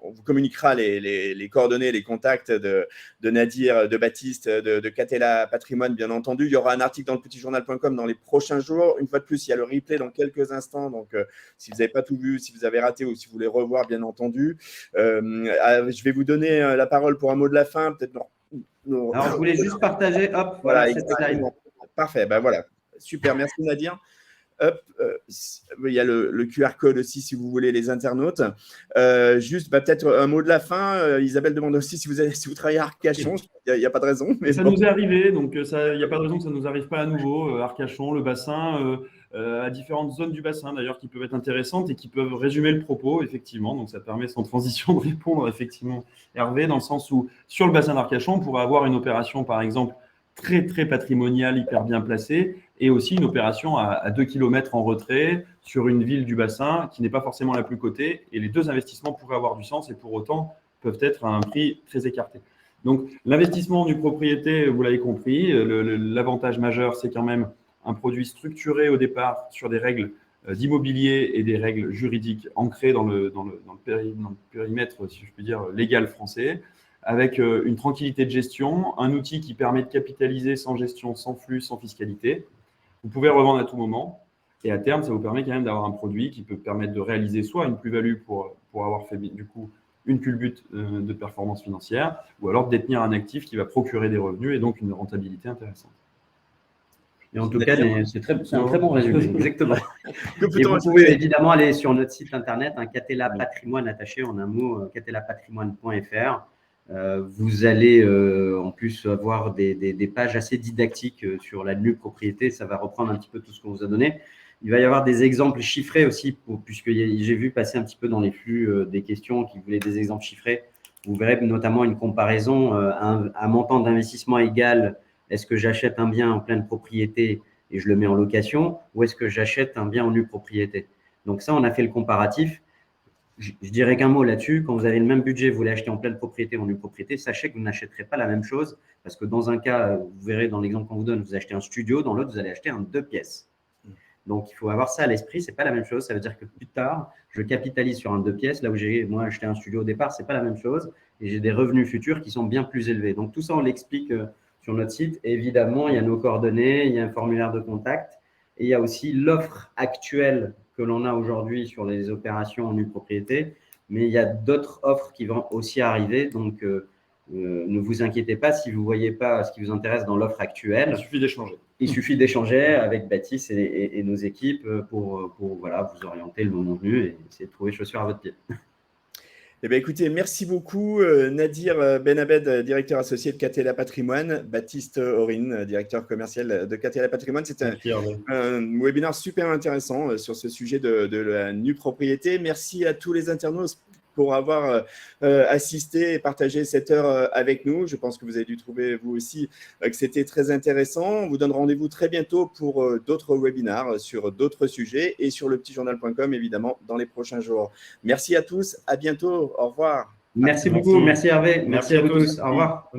on vous communiquera les coordonnées, les contacts de Nadir, de Baptiste, de Catella Patrimoine, bien entendu. Il y aura un article dans le petitjournal.com dans les prochains jours. Une fois de plus, il y a le replay dans quelques instants. Donc, si vous n'avez pas tout vu, si vous avez raté ou si vous voulez revoir, bien entendu. Je vais vous donner la parole pour un mot de la fin. Peut-être Alors, je voulais juste partager, hop, voilà cette slide. Parfait, ben voilà. Super, merci Nadir. Hop, il y a le QR code aussi si vous voulez les internautes. Juste peut-être un mot de la fin. Isabelle demande aussi si vous travaillez à Arcachon. Il n'y a pas de raison. Mais ça nous est arrivé, donc il n'y a pas de raison que ça ne nous arrive pas à nouveau. Arcachon, le bassin, à différentes zones du bassin d'ailleurs qui peuvent être intéressantes et qui peuvent résumer le propos, effectivement. Donc ça permet sans transition de répondre, effectivement, Hervé, dans le sens où sur le bassin d'Arcachon, on pourrait avoir une opération, par exemple, très, très patrimoniale, hyper bien placée, et aussi une opération à 2 km en retrait sur une ville du bassin qui n'est pas forcément la plus cotée. Et les deux investissements pourraient avoir du sens et pour autant peuvent être à un prix très écarté. Donc, l'investissement du propriété, vous l'avez compris, l'avantage majeur, c'est quand même un produit structuré au départ sur des règles d'immobilier et des règles juridiques ancrées dans le périmètre, si je puis dire, légal français, avec une tranquillité de gestion, un outil qui permet de capitaliser sans gestion, sans flux, sans fiscalité. Vous pouvez revendre à tout moment et à terme, ça vous permet quand même d'avoir un produit qui peut permettre de réaliser soit une plus-value pour avoir fait du coup une culbute de performance financière ou alors de détenir un actif qui va procurer des revenus et donc une rentabilité intéressante. Et en tout cas, c'est un très bon résumé, exactement. Et vous pouvez évidemment aller sur notre site internet, Catella Patrimoine attaché en un mot, catellapatrimoine.fr. Vous allez en plus avoir des pages assez didactiques sur la nue propriété. Ça va reprendre un petit peu tout ce qu'on vous a donné. Il va y avoir des exemples chiffrés aussi, puisque j'ai vu passer un petit peu dans les flux des questions qui voulaient des exemples chiffrés. Vous verrez notamment une comparaison, un montant d'investissement égal. Est-ce que j'achète un bien en pleine propriété et je le mets en location ou est-ce que j'achète un bien en nue propriété? Donc ça, on a fait le comparatif. Je dirais qu'un mot là-dessus, quand vous avez le même budget, vous voulez acheter en pleine propriété ou en nue propriété, sachez que vous n'achèterez pas la même chose parce que dans un cas, vous verrez dans l'exemple qu'on vous donne, vous achetez un studio, dans l'autre, vous allez acheter un 2 pièces. Donc, il faut avoir ça à l'esprit, ce n'est pas la même chose. Ça veut dire que plus tard, je capitalise sur un 2 pièces, là où j'ai moi acheté un studio au départ, ce n'est pas la même chose et j'ai des revenus futurs qui sont bien plus élevés. Donc, tout ça, on l'explique sur notre site. Et évidemment, il y a nos coordonnées, il y a un formulaire de contact et il y a aussi l'offre actuelle que l'on a aujourd'hui sur les opérations en nue propriété. Mais il y a d'autres offres qui vont aussi arriver. Donc, ne vous inquiétez pas si vous ne voyez pas ce qui vous intéresse dans l'offre actuelle. Il suffit d'échanger. Il suffit d'échanger avec Baptiste et nos équipes pour voilà, vous orienter le moment venu et essayer de trouver chaussures à votre pied. Eh bien, écoutez, merci beaucoup Nadir Benabed, directeur associé de Catella Patrimoine, Baptiste Aurine, directeur commercial de Catella Patrimoine. C'était un webinaire super intéressant sur ce sujet de la nue propriété. Merci à tous les internautes pour avoir assisté et partagé cette heure avec nous. Je pense que vous avez dû trouver, vous aussi, que c'était très intéressant. On vous donne rendez-vous très bientôt pour d'autres webinaires sur d'autres sujets et sur lepetitjournal.com, évidemment, dans les prochains jours. Merci à tous. À bientôt. Au revoir. Merci beaucoup. Merci Hervé. Merci à vous tous. Au revoir.